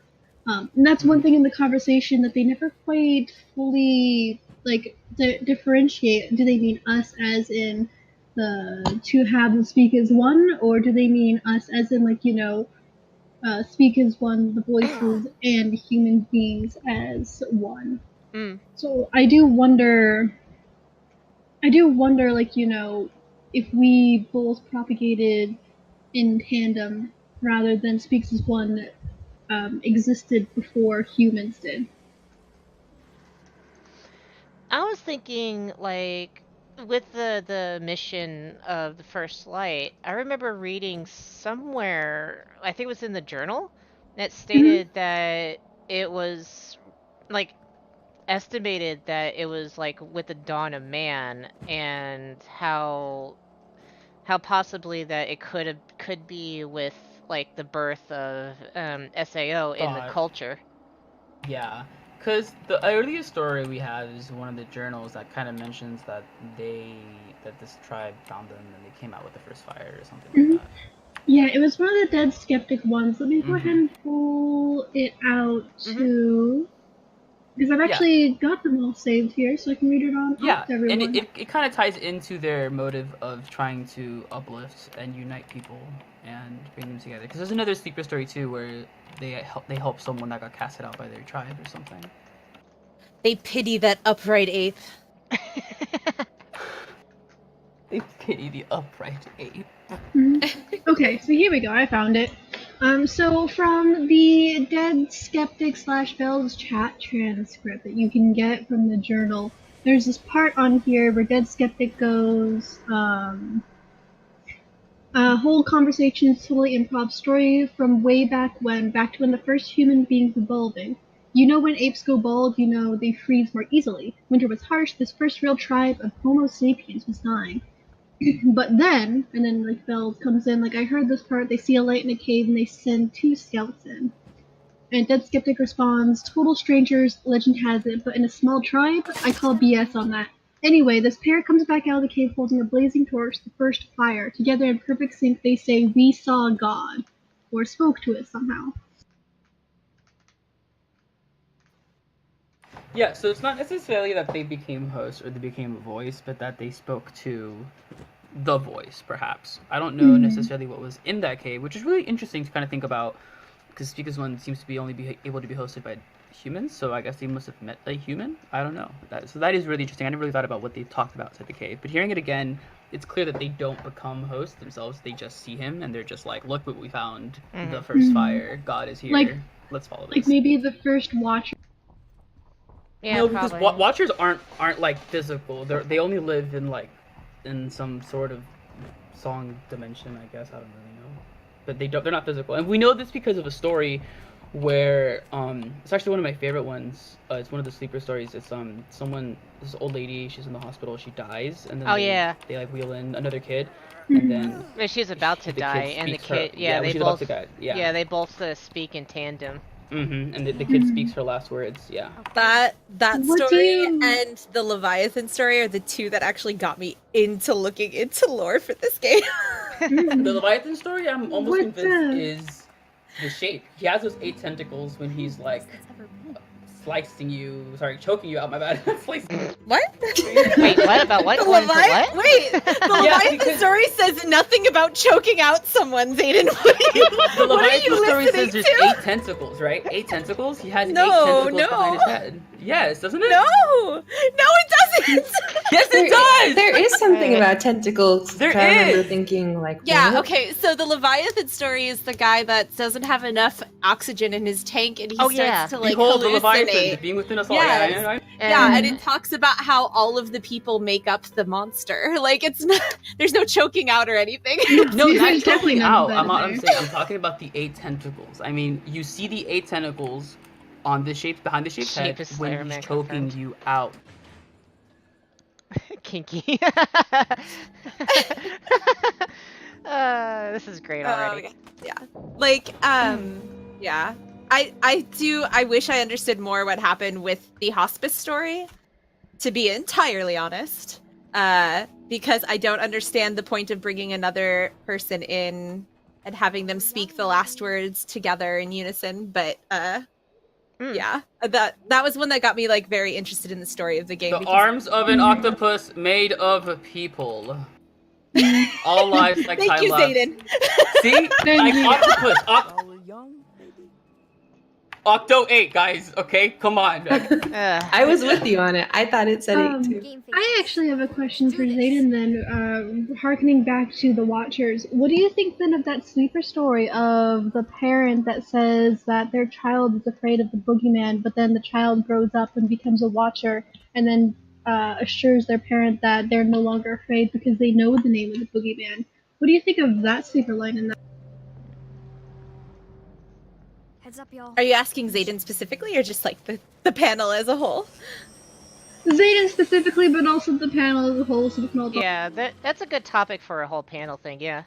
Speaker 2: And that's one thing in the conversation that they never quite fully, like, differentiate. Do they mean us as in the two halves of Speak as One, or do they mean us as in, like, you know, Speak as One, the voices, and human beings as one? So I do wonder, like, you know, if we both propagated in tandem rather than Speaks as One existed before humans did.
Speaker 1: I was thinking, like, with the mission of the First Light, I remember reading somewhere, I think it was in the journal, that stated that it was like estimated that it was like with the dawn of man, and how possibly that it could be with like the birth of SAO in the
Speaker 4: Thought.
Speaker 1: culture.
Speaker 4: Yeah, because the earliest story we have is one of the journals that kind of mentions that this tribe found them and they came out with the first fire or something like that.
Speaker 2: Yeah, it was one of the Dead Skeptic ones. Let me go ahead
Speaker 4: Mhm.
Speaker 2: and pull it out too. Because I've actually got them all saved here, so I can read it on
Speaker 4: Yeah,
Speaker 2: off to everyone.
Speaker 4: and it kind of ties into their motive of trying to uplift and unite people and bring them together. Because there's another sleeper story too where they help someone that got casted out by their tribe or something.
Speaker 3: They pity that upright ape.
Speaker 4: They pity the upright ape.
Speaker 2: Okay, so here we go. I found it. So from the Dead Skeptic / Bell's chat transcript that you can get from the journal, there's this part on here where Dead Skeptic goes, whole conversation is totally improv story from way back to when the first human beings were evolving. You know when apes go bald, you know they freeze more easily. Winter was harsh, this first real tribe of Homo sapiens was dying. But then, and then like Bell comes in, like I heard this part, they see a light in a cave and they send 2 scouts in. And Dead Skeptic responds, total strangers, legend has it, but in a small tribe, I call BS on that. Anyway, this pair comes back out of the cave holding a blazing torch, the first fire. Together in perfect sync, they say, we saw God. Or spoke to it somehow.
Speaker 4: Yeah, so it's not necessarily that they became hosts or they became a voice, but that they spoke to the voice, perhaps. I don't know necessarily what was in that cave, which is really interesting to kind of think about, because Speakers One seems to be only able to be hosted by humans, so I guess they must have met a human. I don't know. So that is really interesting. I never really thought about what they talked about inside the cave, but hearing it again, it's clear that they don't become hosts themselves. They just see him, and they're just like, look what we found. The first fire. God is here. Let's follow this.
Speaker 2: Like maybe the first Watcher.
Speaker 1: Yeah,
Speaker 4: No, because
Speaker 1: probably.
Speaker 4: Watchers aren't like physical. They only live in some sort of song dimension, I guess. I don't really know, but they're not physical, and we know this because of a story where it's actually one of my favorite ones. It's one of the sleeper stories. It's this old lady, she's in the hospital, she dies, and then they like wheel in another kid, and then
Speaker 1: she's about to die, and the kid,
Speaker 4: when she's about to die,
Speaker 1: they both speak in tandem.
Speaker 4: And the kid speaks her last words. Yeah.
Speaker 3: That story and the Leviathan story are the two that actually got me into looking into lore for this game.
Speaker 4: The Leviathan story, I'm almost convinced, is the shape. He has those 8 tentacles when he's like choking you out. My bad.
Speaker 3: What?
Speaker 1: Wait, what about what?
Speaker 3: The Leviathan story says nothing about choking out someone, Zayden.
Speaker 4: The
Speaker 3: Leviathan
Speaker 4: story says there's 8 tentacles, right? 8 tentacles? He has 8 tentacles behind his head. Yes, doesn't it?
Speaker 3: No, it doesn't.
Speaker 4: Yes, it does.
Speaker 5: There is something about tentacles.
Speaker 4: There
Speaker 5: I remember
Speaker 4: is.
Speaker 5: thinking like,
Speaker 3: yeah,
Speaker 5: what?
Speaker 3: okay. So the Leviathan story is the guy that doesn't have enough oxygen in his tank, and he starts to like
Speaker 4: Behold the
Speaker 3: hallucinate.
Speaker 4: Leviathan, the being within us all.
Speaker 3: Yes. Yeah, and it talks about how all of the people make up the monster. Like it's not, there's no choking out or anything.
Speaker 4: No, not
Speaker 2: There's definitely
Speaker 4: choking
Speaker 2: none
Speaker 4: out.
Speaker 2: of that
Speaker 4: I'm
Speaker 2: there.
Speaker 4: saying I'm talking about the 8 tentacles. I mean, you see the 8 tentacles on the shape behind the shape's head when he's choking you out.
Speaker 1: Kinky. This is great already.
Speaker 3: Yeah. Like, yeah. I wish I understood more what happened with the hospice story, to be entirely honest. Because I don't understand the point of bringing another person in and having them speak the last words together in unison, but yeah, that was one that got me like very interested in the story of the game.
Speaker 4: The arms of an octopus made of people. All lives like
Speaker 3: Thank you, Zayden.
Speaker 4: See? Like octopus. Octo 8, guys. Okay, come on.
Speaker 5: I was with you on it. I thought it said 8 too.
Speaker 2: I actually have a question for Zayden then, harkening back to the Watchers. What do you think then of that sleeper story of the parent that says that their child is afraid of the boogeyman, but then the child grows up and becomes a Watcher, and then assures their parent that they're no longer afraid because they know the name of the boogeyman. What do you think of that super line in that?
Speaker 6: Heads up, y'all.
Speaker 3: Are you asking Zayden specifically, or just like the panel as a whole?
Speaker 2: Zayden specifically, but also the panel as a whole, so we can all talk.
Speaker 1: Yeah, that's a good topic for a whole panel thing. Yeah.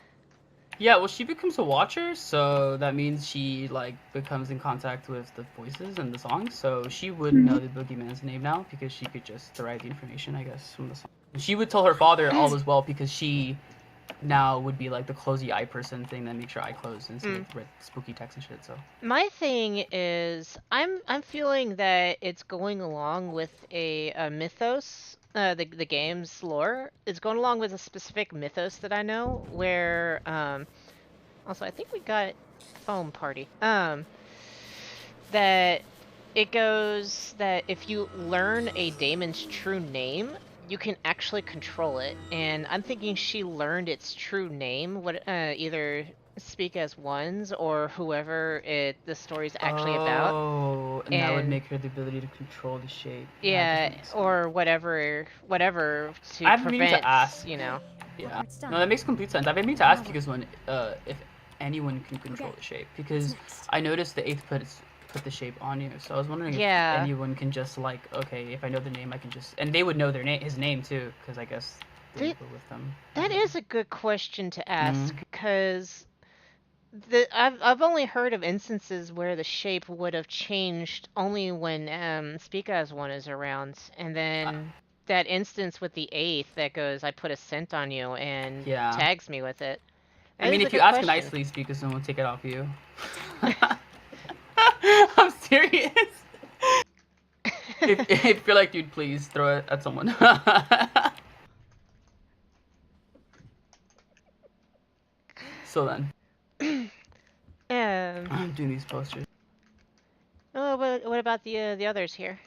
Speaker 4: Yeah, well, she becomes a watcher, so that means she like becomes in contact with the voices and the songs. So she would know the boogeyman's name now because she could just derive the information, I guess, from the song. She would tell her father all as well because she now would be like the closey eye person thing that makes your eye close and see like the red spooky text and shit. So
Speaker 1: My thing is, I'm feeling that it's going along with a mythos. The game's lore is going along with a specific mythos that I know. Where also I think we got foam party. That it goes that if you learn a Daemon's true name, you can actually control it. And I'm thinking she learned its true name. What either speak as ones or whoever the story's actually about.
Speaker 4: Oh, and that would make her the ability to control the shape.
Speaker 1: Yeah, or whatever to
Speaker 4: I've been meaning
Speaker 1: prevent,
Speaker 4: to ask.
Speaker 1: you know.
Speaker 4: Yeah. No, that makes complete sense. I've been meaning to ask because when if anyone can control the shape, because I noticed the eighth put the shape on you, so I was wondering if anyone can just like, okay, if I know the name, I can just, and they would know their his name too, because I guess they would go with them.
Speaker 1: That is a good question to ask, because I've only heard of instances where the shape would have changed only when Speak as One is around, and then that instance with the eighth that goes, I put a scent on you and tags me with it.
Speaker 4: I mean, if you ask nicely, Speak as One will take it off you. I'm serious. if you're like, dude, please throw it at someone. So then, I'm doing these posters.
Speaker 1: Oh, what about the others here?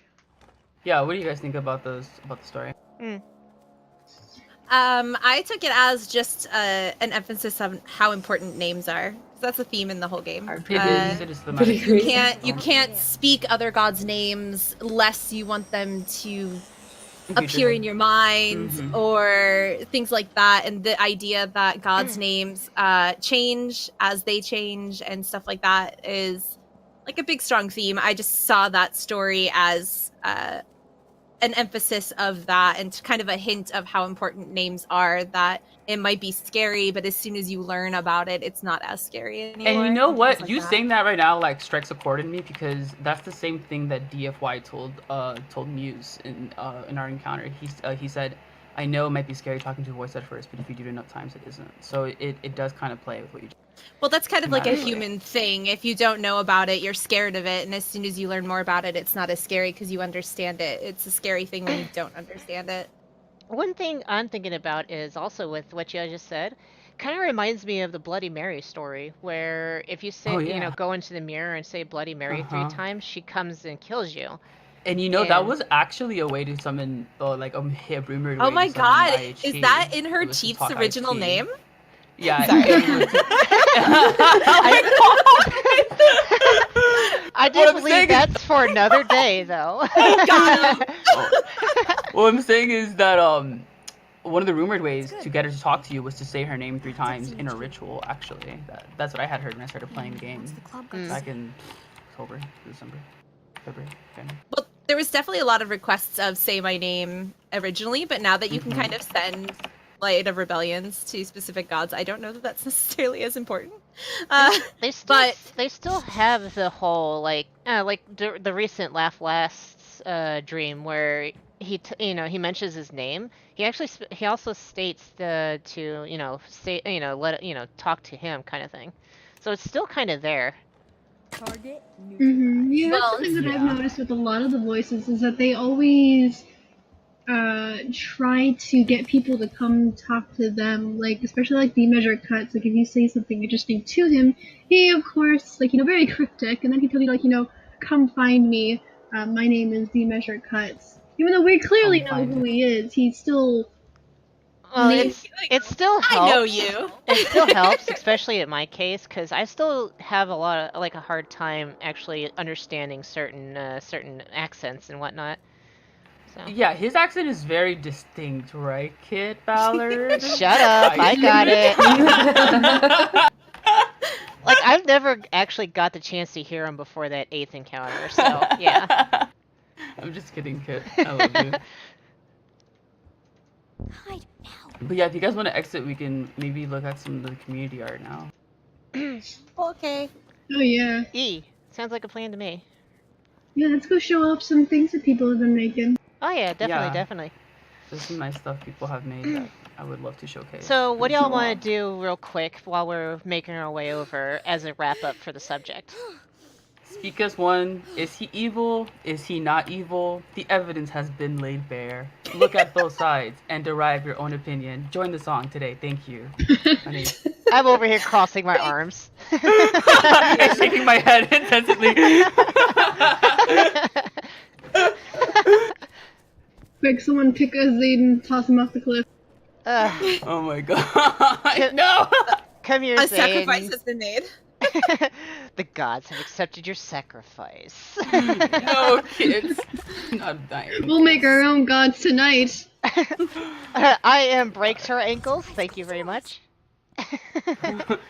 Speaker 4: Yeah, what do you guys think about the story?
Speaker 3: I took it as just an emphasis on how important names are. That's a theme in the whole game. You can't speak other gods' names lest you want them to appear in your mind or things like that. And the idea that gods' names change as they change and stuff like that is like a big strong theme. I just saw that story as an emphasis of that and kind of a hint of how important names are, that it might be scary, but as soon as you learn about it, it's not as scary anymore.
Speaker 4: And you know what? Like you saying that right now like strikes a chord in me, because that's the same thing that DFY told Muse in our encounter. He said, I know it might be scary talking to a voice at first, but if you do it enough times, it isn't. So it does kind of play with what you do.
Speaker 3: Well, that's kind of like a human thing. If you don't know about it, you're scared of it. And as soon as you learn more about it, it's not as scary because you understand it. It's a scary thing when you don't understand it.
Speaker 1: One thing I'm thinking about is also with what you just said, kind of reminds me of the Bloody Mary story, where if you say, you know, go into the mirror and say Bloody Mary 3 times, she comes and kills you.
Speaker 4: And you know, that was actually a way to summon, like, a rumored way
Speaker 3: oh my
Speaker 4: to
Speaker 3: god,
Speaker 4: IHT.
Speaker 3: Is that in her chief's original name?
Speaker 4: Yeah.
Speaker 1: I do believe that's for another day, though.
Speaker 4: What I'm saying is that one of the rumored ways to get her to talk to you was to say her name 3 times in a ritual. Actually, that's what I had heard when I started playing the game back in October, December, February. January.
Speaker 3: Well, there was definitely a lot of requests of say my name originally, but now that you can kind of send Light of Rebellions to specific gods, I don't know that that's necessarily as important.
Speaker 1: They still have the whole like the recent Laugh Lasts dream where he mentions his name. He also states to talk to him kind of thing. So it's still kind of there.
Speaker 6: Target.
Speaker 2: Yeah, that's something that I've noticed with a lot of the voices is that they always try to get people to come talk to them, like especially like the measured cuts. Like if you say something interesting to him, he of course very cryptic, and then he tell you come find me. My name is the measured cuts. Even though we clearly know who he is, he's still.
Speaker 1: Well, it still helps.
Speaker 3: I know you.
Speaker 1: It still helps, especially in my case, because I still have a lot of a hard time actually understanding certain accents and whatnot. So.
Speaker 4: Yeah, his accent is very distinct, right, Kit Ballard?
Speaker 1: Shut up! I got it. Like, I've never actually got the chance to hear him before that 8th encounter, so yeah.
Speaker 4: I'm just kidding, Kit. I love you.
Speaker 6: Hide now.
Speaker 4: But yeah, if you guys want to exit, we can maybe look at some of the community art now.
Speaker 3: Okay.
Speaker 2: Oh yeah.
Speaker 1: Sounds like a plan to me.
Speaker 2: Yeah, let's go show off some things that people have been making.
Speaker 1: Oh yeah, definitely,
Speaker 4: Yeah.
Speaker 1: definitely.
Speaker 4: There's some nice stuff people have made that I would love to showcase.
Speaker 1: So, what do
Speaker 4: and
Speaker 1: y'all
Speaker 4: show
Speaker 1: want
Speaker 4: off.
Speaker 1: to do real quick while we're making our way over as a wrap up for the subject?
Speaker 4: Speak as one. Is he evil? Is he not evil? The evidence has been laid bare. Look at both sides and derive your own opinion. Join the song today. Thank you.
Speaker 1: I'm over here crossing my arms.
Speaker 4: I'm shaking my head intensely.
Speaker 2: Quick, someone pick a Zayd and toss him off the cliff.
Speaker 4: Oh my god. No!
Speaker 1: Come here,
Speaker 3: A
Speaker 1: Zane.
Speaker 3: sacrifice has been made.
Speaker 1: The gods have accepted your sacrifice.
Speaker 4: No, kids. Not dying.
Speaker 2: We'll make our own gods tonight.
Speaker 1: I am breaks her ankles. Thank you very much.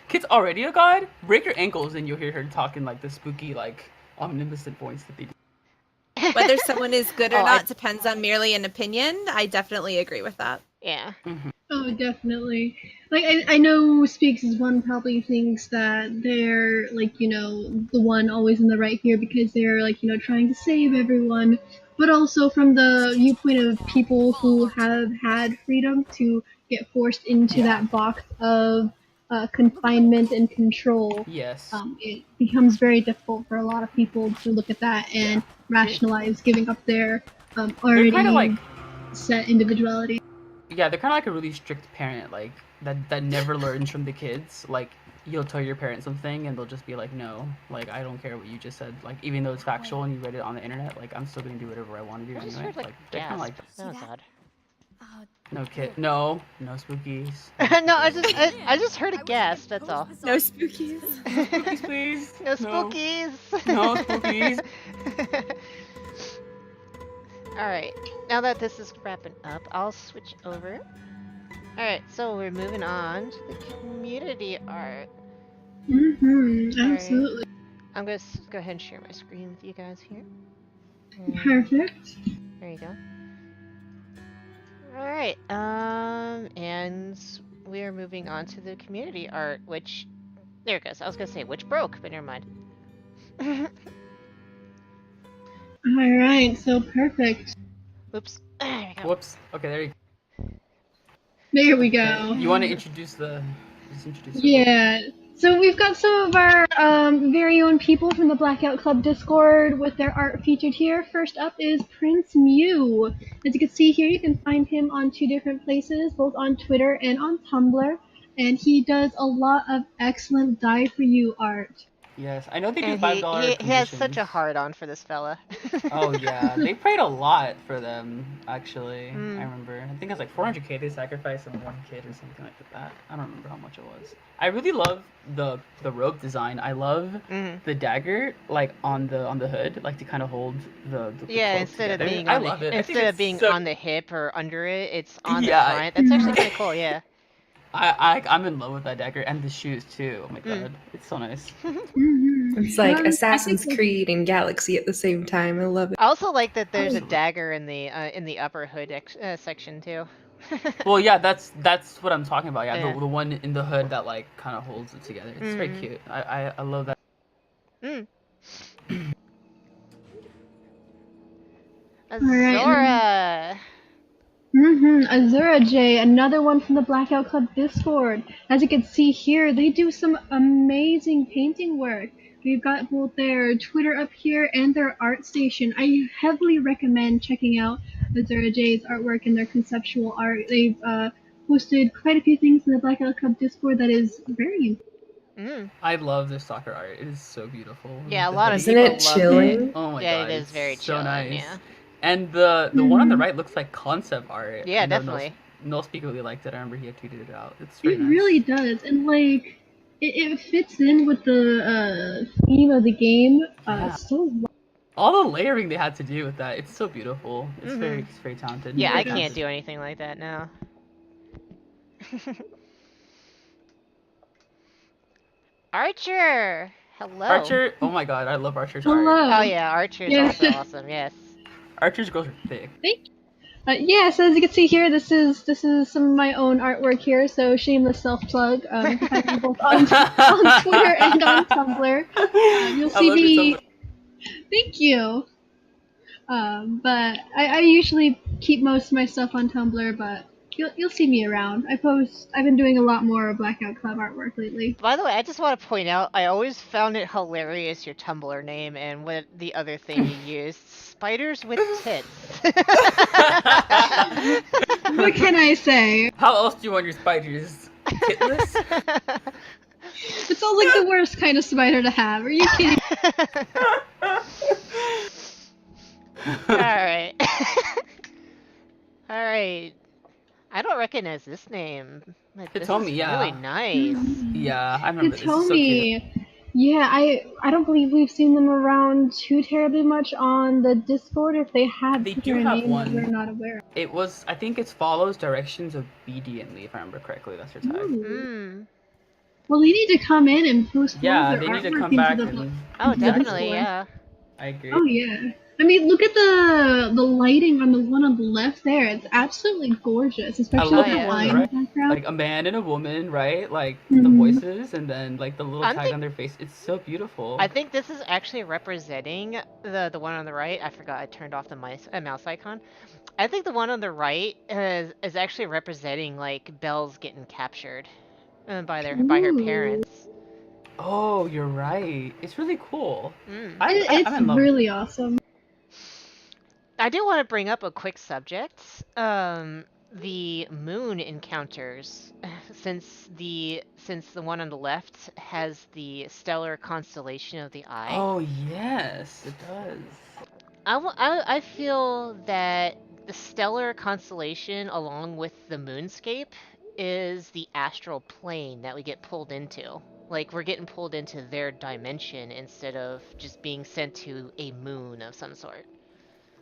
Speaker 4: Kid's already a god? Break your ankles and you'll hear her talking like the spooky, like, omnipotent voice that they do.
Speaker 3: Whether someone is good or
Speaker 1: Oh,
Speaker 3: not depends on merely an opinion. I definitely agree with that.
Speaker 1: Yeah.
Speaker 2: Oh, definitely. Like, I know Speaks as one probably thinks that they're, like, you know, the one always in the right here because they're, like, you know, trying to save everyone. But also from the viewpoint of people who have had freedom to get forced into that box of confinement and control.
Speaker 4: Yes.
Speaker 2: It becomes very difficult for a lot of people to look at that and rationalize giving up their already
Speaker 4: They're kind of like,
Speaker 2: set individuality.
Speaker 4: yeah, they're kind of like a really strict parent, like, that never learns from the kids. Like, you'll tell your parents something and they'll just be like, no, like, I don't care what you just said. Like, even though it's factual and you read it on the internet, like, I'm still gonna do whatever I want to do
Speaker 1: I just
Speaker 4: anyway.
Speaker 1: heard, like,
Speaker 4: they're kind of like,
Speaker 1: gasp. That was odd.
Speaker 4: no kid, no spookies.
Speaker 1: No, I just heard a gasp, that's all.
Speaker 3: No spookies.
Speaker 4: Spookies, please.
Speaker 1: No spookies!
Speaker 4: No spookies.
Speaker 1: Alright, now that this is wrapping up, I'll switch over. Alright, so we're moving on to the community art.
Speaker 2: Absolutely.
Speaker 1: I'm gonna go ahead and share my screen with you guys here.
Speaker 2: Perfect.
Speaker 1: There you go. Alright, and we're moving on to the community art, which, there it goes, I was gonna say which broke, but never mind.
Speaker 2: Alright, so perfect.
Speaker 1: Oops, there we go.
Speaker 4: Whoops. Okay, there you go.
Speaker 2: There we go.
Speaker 4: You want to introduce the... Just introduce the
Speaker 2: Yeah. So we've got some of our very own people from the Blackout Club Discord with their art featured here. First up is Prince Mew. As you can see here, you can find him on 2 different places, both on Twitter and on Tumblr. And he does a lot of excellent Die For You art.
Speaker 4: Yes, I know they do
Speaker 1: And
Speaker 4: $5
Speaker 1: he has such a
Speaker 4: commissions.
Speaker 1: hard on for this fella.
Speaker 4: Oh yeah, they prayed a lot for them. Actually, I remember. I think it was like 400k they sacrificed on one kid or something like that. I don't remember how much it was. I really love the robe design. I love the dagger like on the hood, like to kind of hold the
Speaker 1: Yeah,
Speaker 4: cloak
Speaker 1: instead
Speaker 4: together.
Speaker 1: of being
Speaker 4: I
Speaker 1: on
Speaker 4: love
Speaker 1: the,
Speaker 4: it. I think
Speaker 1: instead of
Speaker 4: it's
Speaker 1: being
Speaker 4: so-
Speaker 1: on the hip or under it, it's on the
Speaker 4: Yeah.
Speaker 1: front. That's actually kind of cool. Yeah.
Speaker 4: I'm in love with that dagger and the shoes too. Oh my god, it's so nice.
Speaker 5: It's like
Speaker 2: I
Speaker 5: Assassin's
Speaker 2: think-
Speaker 5: Creed and Galaxy at the same time. I love it.
Speaker 1: I also like that there's a
Speaker 4: Absolutely.
Speaker 1: dagger in the upper hood section too.
Speaker 4: Well, yeah, that's what I'm talking about. Yeah,
Speaker 1: Yeah.
Speaker 4: the one in the hood that like kind of holds it together. It's very cute. I love that.
Speaker 1: Mm.
Speaker 2: Alright,
Speaker 1: Azora.
Speaker 2: Azura J, another one from the Blackout Club Discord. As you can see here, they do some amazing painting work. We've got both their Twitter up here and their art station. I heavily recommend checking out Azura J's artwork and their conceptual art. They've posted quite a few things in the Blackout Club Discord that is very
Speaker 4: I love their soccer art. It is so beautiful.
Speaker 1: Yeah, a
Speaker 4: The
Speaker 1: lot of
Speaker 5: Isn't
Speaker 1: people
Speaker 5: it
Speaker 1: love
Speaker 5: chilling?
Speaker 1: it.
Speaker 4: Oh my
Speaker 1: Yeah,
Speaker 4: god,
Speaker 1: it is
Speaker 4: it's
Speaker 1: very
Speaker 4: so
Speaker 1: chilling,
Speaker 4: nice.
Speaker 1: yeah.
Speaker 4: And the one on the right looks like concept art.
Speaker 1: Yeah,
Speaker 4: I know
Speaker 1: definitely.
Speaker 4: No speaker really liked it. I remember he had tweeted it out. It's very
Speaker 2: It
Speaker 4: nice.
Speaker 2: really does, and like it fits in with the theme of the game
Speaker 4: Yeah.
Speaker 2: so well.
Speaker 4: All the layering they had to do with that, it's so beautiful. It's
Speaker 1: Mhm.
Speaker 4: it's very talented.
Speaker 1: Yeah,
Speaker 2: Very
Speaker 1: I
Speaker 4: Very
Speaker 1: can't
Speaker 4: talented.
Speaker 1: do anything like that now. Archer! Hello.
Speaker 4: Archer, oh my god, I love Archer's art.
Speaker 2: Hello.
Speaker 1: Oh yeah, Archer is
Speaker 2: Yes.
Speaker 1: also awesome, yes.
Speaker 4: Archer's girls are thick.
Speaker 2: Yeah, so as you can see here, this is some of my own artwork here. So shameless self plug. You can find me both on Twitter and on Tumblr. You'll
Speaker 4: I
Speaker 2: see
Speaker 4: love your
Speaker 2: me.
Speaker 4: Tumblr.
Speaker 2: Thank you. But I usually keep most of my stuff on Tumblr, but you'll see me around. I've been doing a lot more Blackout Club artwork lately.
Speaker 1: By the way, I just want to point out, I always found it hilarious your Tumblr name and what the other thing you used. Spiders with tits.
Speaker 2: What can I say?
Speaker 4: How else do you want your spiders? Titless?
Speaker 2: It sounds like the worst kind of spider to have. Are you kidding?
Speaker 1: Alright. Alright. I don't recognize this name. But this
Speaker 4: Hitomi,
Speaker 1: is
Speaker 4: yeah.
Speaker 1: really nice.
Speaker 4: Yeah, I remember this. It's so cute.
Speaker 2: Hitomi. Yeah, I don't believe we've seen them around too terribly much on the Discord. If they have,
Speaker 4: They
Speaker 2: put
Speaker 4: do
Speaker 2: their
Speaker 4: have
Speaker 2: name that
Speaker 4: one.
Speaker 2: we're not aware of.
Speaker 4: It was, I think it's follows directions obediently, if I remember correctly. That's their tag.
Speaker 2: Ooh.
Speaker 1: Mm.
Speaker 2: Well, they need to come in and post more
Speaker 4: Yeah,
Speaker 2: of
Speaker 4: they
Speaker 2: their
Speaker 4: need to
Speaker 2: artwork
Speaker 4: come
Speaker 2: into
Speaker 4: back
Speaker 2: the
Speaker 4: and.
Speaker 1: Oh,
Speaker 2: into the
Speaker 1: definitely,
Speaker 2: Discord.
Speaker 1: yeah.
Speaker 4: I agree.
Speaker 2: Oh yeah. I mean, look at the lighting on the one on the left there. It's absolutely gorgeous,
Speaker 4: I
Speaker 2: especially
Speaker 4: love
Speaker 2: with
Speaker 1: Oh,
Speaker 2: the
Speaker 1: yeah.
Speaker 4: the one
Speaker 2: eye
Speaker 4: on
Speaker 2: in
Speaker 4: the
Speaker 2: the
Speaker 4: right.
Speaker 2: background.
Speaker 4: Like a man and a woman, right? Like the
Speaker 2: Mhm.
Speaker 4: voices and then like the little
Speaker 1: I
Speaker 4: tag
Speaker 1: think-
Speaker 4: on their face. It's so beautiful.
Speaker 1: I think this is actually representing the one on the right. I forgot I turned off the mouse icon. I think the one on the right is actually representing like Belle's getting captured by her
Speaker 2: Ooh.
Speaker 1: parents.
Speaker 4: Oh, you're right. It's really cool.
Speaker 1: Mm.
Speaker 2: It's
Speaker 4: I'm in love.
Speaker 2: really awesome.
Speaker 1: I do want to bring up a quick subject. The moon encounters, since the one on the left has the stellar constellation of the Eye.
Speaker 4: Oh yes, it does.
Speaker 1: I feel that the stellar constellation, along with the moonscape, is the astral plane that we get pulled into. Like, we're getting pulled into their dimension instead of just being sent to a moon of some sort.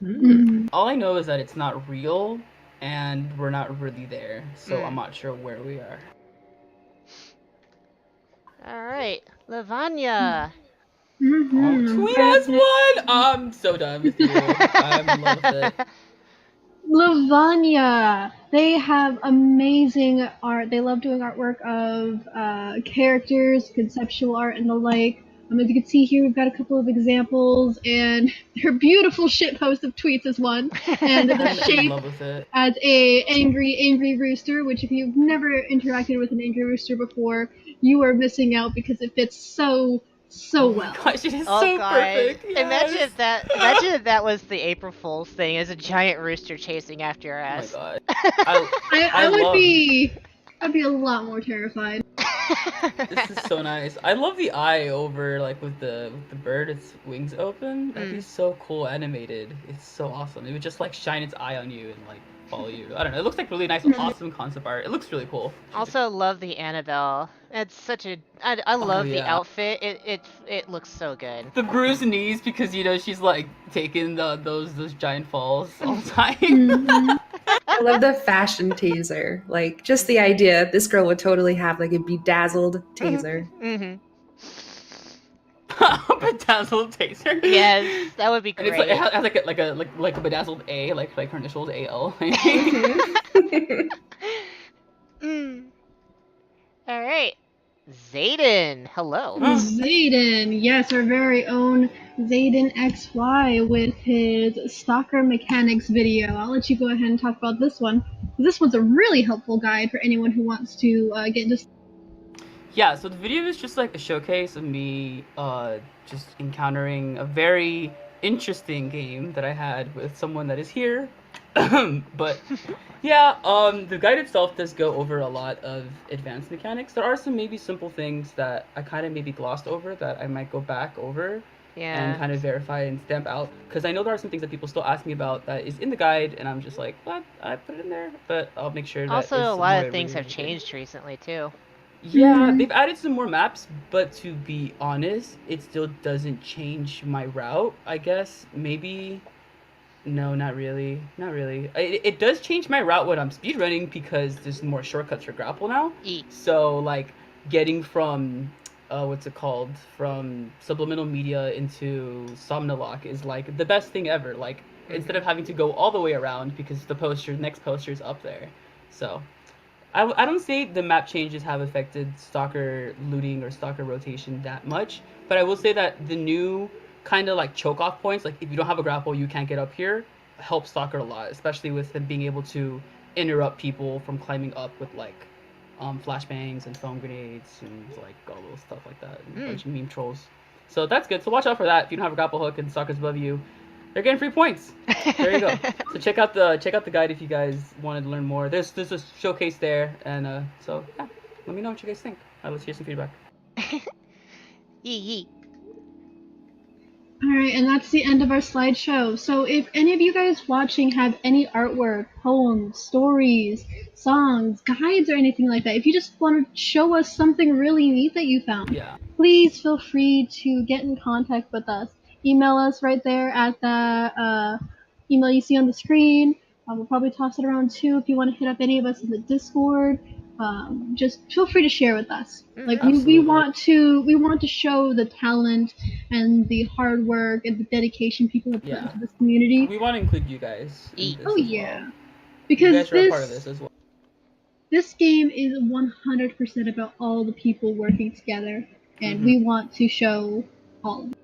Speaker 2: Mhm.
Speaker 4: All I know is that it's not real, and we're not really there, so
Speaker 1: Mm.
Speaker 4: I'm not sure where we are.
Speaker 1: Alright, Lavanya.
Speaker 4: Oh,
Speaker 2: Mhm.
Speaker 4: tweet us one! I'm so done with you. I'm in love with it.
Speaker 2: Lavanya. They have amazing art. They love doing artwork of characters, conceptual art, and the like. As you can see here, we've got a couple of examples, and their beautiful shitpost of tweets is one. And the
Speaker 4: I'm in
Speaker 2: shape
Speaker 4: love with it.
Speaker 2: as a angry rooster, which if you've never interacted with an angry rooster before, you are missing out because it fits so
Speaker 4: Oh my
Speaker 2: well.
Speaker 4: gosh, it is
Speaker 1: Oh
Speaker 4: so
Speaker 1: god.
Speaker 4: perfect.
Speaker 1: Imagine
Speaker 4: Yes.
Speaker 1: if that was the April Fool's thing, as a giant rooster chasing after your
Speaker 4: Oh my
Speaker 1: ass.
Speaker 4: god.
Speaker 2: I would
Speaker 4: love.
Speaker 2: I'd be a lot more terrified.
Speaker 4: This is so nice. I love the eye over like with the bird, its wings open. That'd be so cool animated. It's so awesome. It would just like shine its eye on you and like follow you. I don't know. It looks like really nice, awesome concept art. It looks really cool.
Speaker 1: Also love the Annabelle. It's such a I love the
Speaker 4: yeah.
Speaker 1: outfit. It looks so good.
Speaker 4: The bruised knees because you know she's like taking those giant falls all the time.
Speaker 2: Mhm.
Speaker 5: I love the fashion taser. Like, just the idea this girl would totally have like a bedazzled taser.
Speaker 1: Mm-hmm.
Speaker 4: Bedazzled taser.
Speaker 1: Yes, that would be
Speaker 4: And it's
Speaker 1: great.
Speaker 4: like, it has like a bedazzled A, like her initials AL.
Speaker 1: Mm. All right, Zayden. Hello.
Speaker 2: Zayden, yes, our very own Zayden XY with his Stalker Mechanics video. I'll let you go ahead and talk about this one. This one's a really helpful guide for anyone who wants to get into.
Speaker 4: Yeah, so the video is just like a showcase of me just encountering a very interesting game that I had with someone that is here. But yeah, the guide itself does go over a lot of advanced mechanics. There are some maybe simple things that I kind of maybe glossed over that I might go back over
Speaker 1: Yeah.
Speaker 4: and kind of verify and stamp out, because I know there are some things that people still ask me about that is in the guide, and I'm just like, what? I put it in there, but I'll make sure that
Speaker 1: Also,
Speaker 4: it's
Speaker 1: a lot
Speaker 4: more
Speaker 1: of things have
Speaker 4: reviewed.
Speaker 1: changed recently too.
Speaker 4: Yeah, they've added some more maps, but to be honest, it still doesn't change my route, I guess. Maybe. No, not really. Not really. It does change my route when I'm speedrunning because there's more shortcuts for grapple now.
Speaker 1: Eat.
Speaker 4: So, like, getting from, what's it called? From subliminal media into Somnolock is, like, the best thing ever. Like, instead of having to go all the way around because the next poster is up there. So, I don't say the map changes have affected stalker looting or stalker rotation that much, but I will say that the new kind of like choke off points, like if you don't have a grapple, you can't get up here, help stalker a lot, especially with them being able to interrupt people from climbing up with like flashbangs and foam grenades and like all those stuff like that, and a bunch of meme trolls. So that's good. So watch out for that. If you don't have a grapple hook and stalkers above you, they're getting free points. There you go. So check out the guide if you guys wanted to learn more. There's a showcase there, and so yeah, let me know what you guys think. Let's hear some feedback.
Speaker 1: Yee.
Speaker 2: Alright, and that's the end of our slideshow. So if any of you guys watching have any artwork, poems, stories, songs, guides, or anything like that, if you just want to show us something really neat that you found,
Speaker 4: Yeah.
Speaker 2: please feel free to get in contact with us. Email us right there at the email you see on the screen. We'll probably toss it around too if you want to hit up any of us in the Discord. Just feel free to share with us. Like we want to show the talent and the hard work and the dedication people have put into this community.
Speaker 4: We want to include you guys in this as well.
Speaker 2: Because
Speaker 4: you guys are a part of this as well.
Speaker 2: This game is 100% about all the people working together, and we want to show all of them.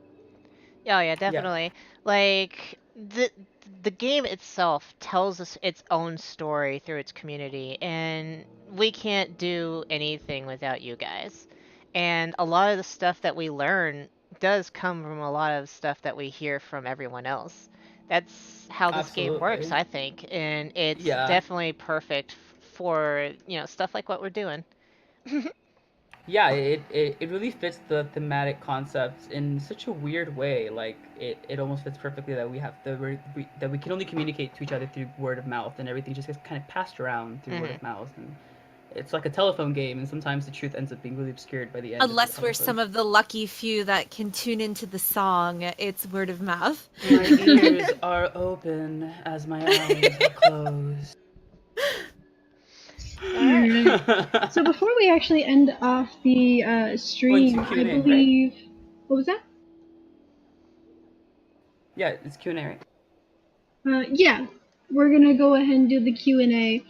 Speaker 1: Oh yeah, definitely. Like the game itself tells us its own story through its community, and we can't do anything without you guys. And a lot of the stuff that we learn does come from a lot of stuff that we hear from everyone else. That's how this game works, I think, and it's definitely perfect for, stuff like what we're doing.
Speaker 4: Yeah, it really fits the thematic concepts in such a weird way. Like it almost fits perfectly that that we can only communicate to each other through word of mouth, and everything just gets kind of passed around through word of mouth, and it's like a telephone game, and sometimes the truth ends up being really obscured by the end.
Speaker 3: Unless we're some of the lucky few that can tune into the song, it's word of mouth.
Speaker 4: My ears are open as my eyes are closed.
Speaker 2: Alright. So before we actually end off the stream, I believe... Right? What was that?
Speaker 4: Yeah, it's Q&A, right?
Speaker 2: Yeah. We're gonna go ahead and do the Q&A.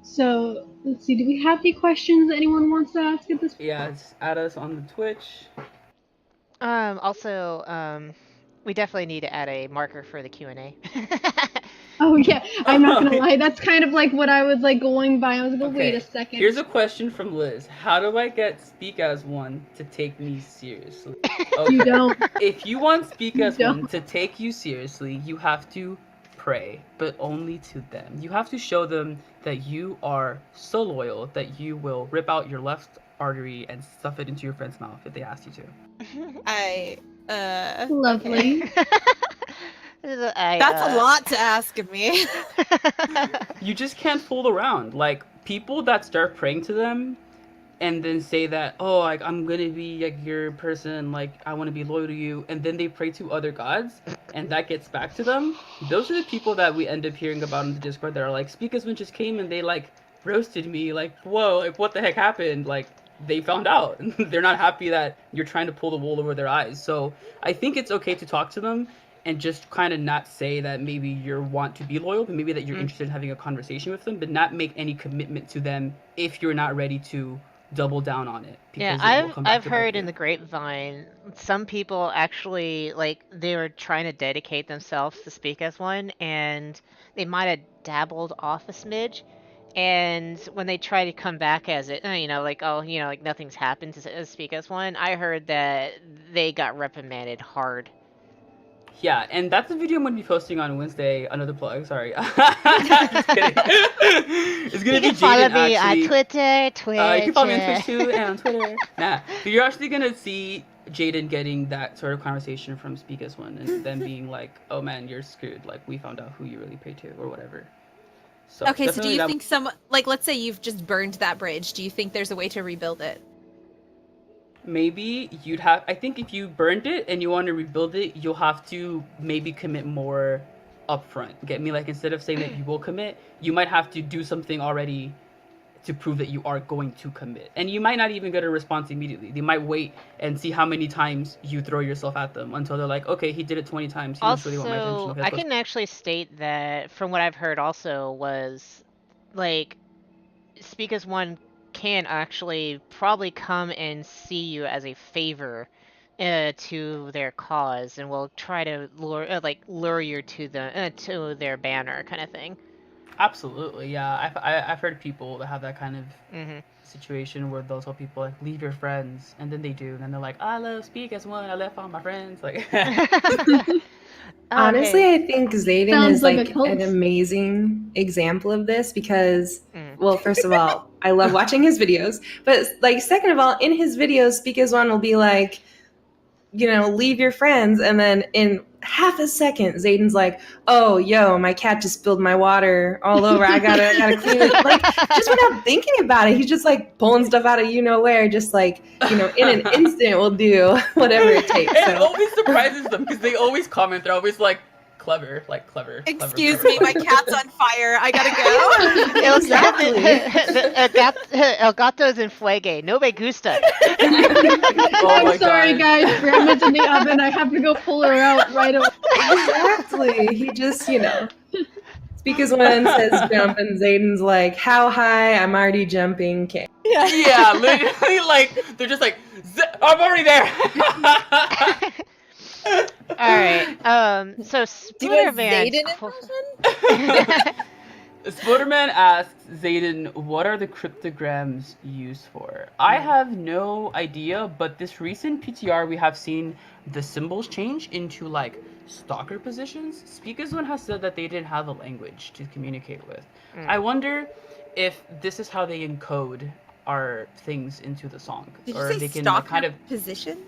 Speaker 2: So, let's see, do we have any questions that anyone wants to ask at this point?
Speaker 4: Yeah, add us on the Twitch.
Speaker 1: Also, we definitely need to add a marker for the Q&A.
Speaker 2: Oh yeah, I'm not gonna lie, that's kind of like what I was like going by. I was like, wait a second.
Speaker 4: Here's a question from Liz. How do I get Speak As One to take me seriously? Okay.
Speaker 2: You don't.
Speaker 4: If you want Speak As One to take you seriously, you have to pray, but only to them. You have to show them that you are so loyal that you will rip out your left artery and stuff it into your friend's mouth if they ask you to.
Speaker 2: Lovely.
Speaker 1: Okay.
Speaker 3: That's a lot to ask of me.
Speaker 4: You just can't fool around. Like, people that start praying to them and then say that, oh, like, I'm gonna be like your person, like, I want to be loyal to you, and then they pray to other gods, and that gets back to them. Those are the people that we end up hearing about in the Discord that are like, Speak As One just came and they, like, roasted me. Like, whoa, like, what the heck happened? Like, they found out. They're not happy that you're trying to pull the wool over their eyes. So I think it's okay to talk to them and just kind of not say that maybe you want to be loyal, but maybe that you're interested in having a conversation with them, but not make any commitment to them if you're not ready to double down on it.
Speaker 1: Yeah, I've heard in the grapevine, some people actually, like, they were trying to dedicate themselves to Speak As One, and they might have dabbled off a smidge, and when they try to come back as it, like, oh, like nothing's happened to Speak As One, I heard that they got reprimanded hard.
Speaker 4: Yeah, and that's the video I'm going to be posting on Wednesday. Another plug, sorry. Just kidding. It's going to be Jaden,
Speaker 1: follow me on Twitter,
Speaker 4: you can follow me on Twitch too, and on Twitter. But you're actually going to see Jaden getting that sort of conversation from Speak As One, and them being like, oh man, you're screwed. Like, we found out who you really pray to, or whatever. So
Speaker 3: Okay, so do
Speaker 4: definitely
Speaker 3: you
Speaker 4: that-
Speaker 3: think some, like, let's say you've just burned that bridge, do you think there's a way to rebuild it?
Speaker 4: maybe you'd have, I think if you burned it and you want to rebuild it, you'll have to maybe commit more upfront. Get me? Like, instead of saying that you will commit, you might have to do something already to prove that you are going to commit. And you might not even get a response immediately. They might wait and see how many times you throw yourself at them until they're like, okay, he did it 20 times. He must really want my attention.
Speaker 1: Also,
Speaker 4: Okay,
Speaker 1: I
Speaker 4: let's go.
Speaker 1: can actually state that from what I've heard also was like Speak as One can actually probably come and see you as a favor to their cause and will try to lure you to their banner kind of thing.
Speaker 4: Absolutely, yeah. I've heard people that have that kind of
Speaker 1: Hmm.
Speaker 4: situation where they'll tell people like leave your friends, and then they do, and then they're like, I love Speak as One. I left all my friends. Like,
Speaker 5: Honestly,
Speaker 1: Okay.
Speaker 5: I think Zayden
Speaker 2: Sounds
Speaker 5: is
Speaker 2: like a
Speaker 5: like
Speaker 2: cult.
Speaker 5: an amazing example of this because,
Speaker 1: Mm.
Speaker 5: well, first of all, I love watching his videos. But like, second of all, in his videos, Speak as One will be like, leave your friends, and then in half a second, Zayden's like, "Oh, yo, my cat just spilled my water all over. I gotta clean it." Like, just without thinking about it, he's just like pulling stuff out of nowhere, just like in an instant will do whatever it takes.
Speaker 4: and it
Speaker 5: So
Speaker 4: always surprises them because they always comment. They're always like clever, like clever.
Speaker 3: Excuse
Speaker 4: clever,
Speaker 3: me, my
Speaker 4: clever.
Speaker 3: cat's on fire. I gotta go.
Speaker 5: Exactly.
Speaker 1: El gato's en fuego. No me gusta.
Speaker 4: Oh
Speaker 2: I'm
Speaker 4: my
Speaker 2: sorry,
Speaker 4: God.
Speaker 2: guys. Grandma's in the oven. I have to go pull her out right away.
Speaker 5: exactly, he just Speak as One says jump, and Zayden's like, "How high? I'm already jumping." Okay.
Speaker 4: Yeah, literally, like they're just like, I'm already there.
Speaker 1: All right. So
Speaker 3: Do you
Speaker 1: Splinterman.
Speaker 3: Zayden impression?
Speaker 4: Splinterman asks Zayden, what are the cryptograms used for? I have no idea, but this recent PTR we have seen the symbols change into like stalker positions. Speak as One has said that they didn't have a language to communicate with. I wonder if this is how they encode our things into the song,
Speaker 3: Did you
Speaker 4: or
Speaker 3: say
Speaker 4: they can like,
Speaker 3: stalker
Speaker 4: kind of
Speaker 3: positions?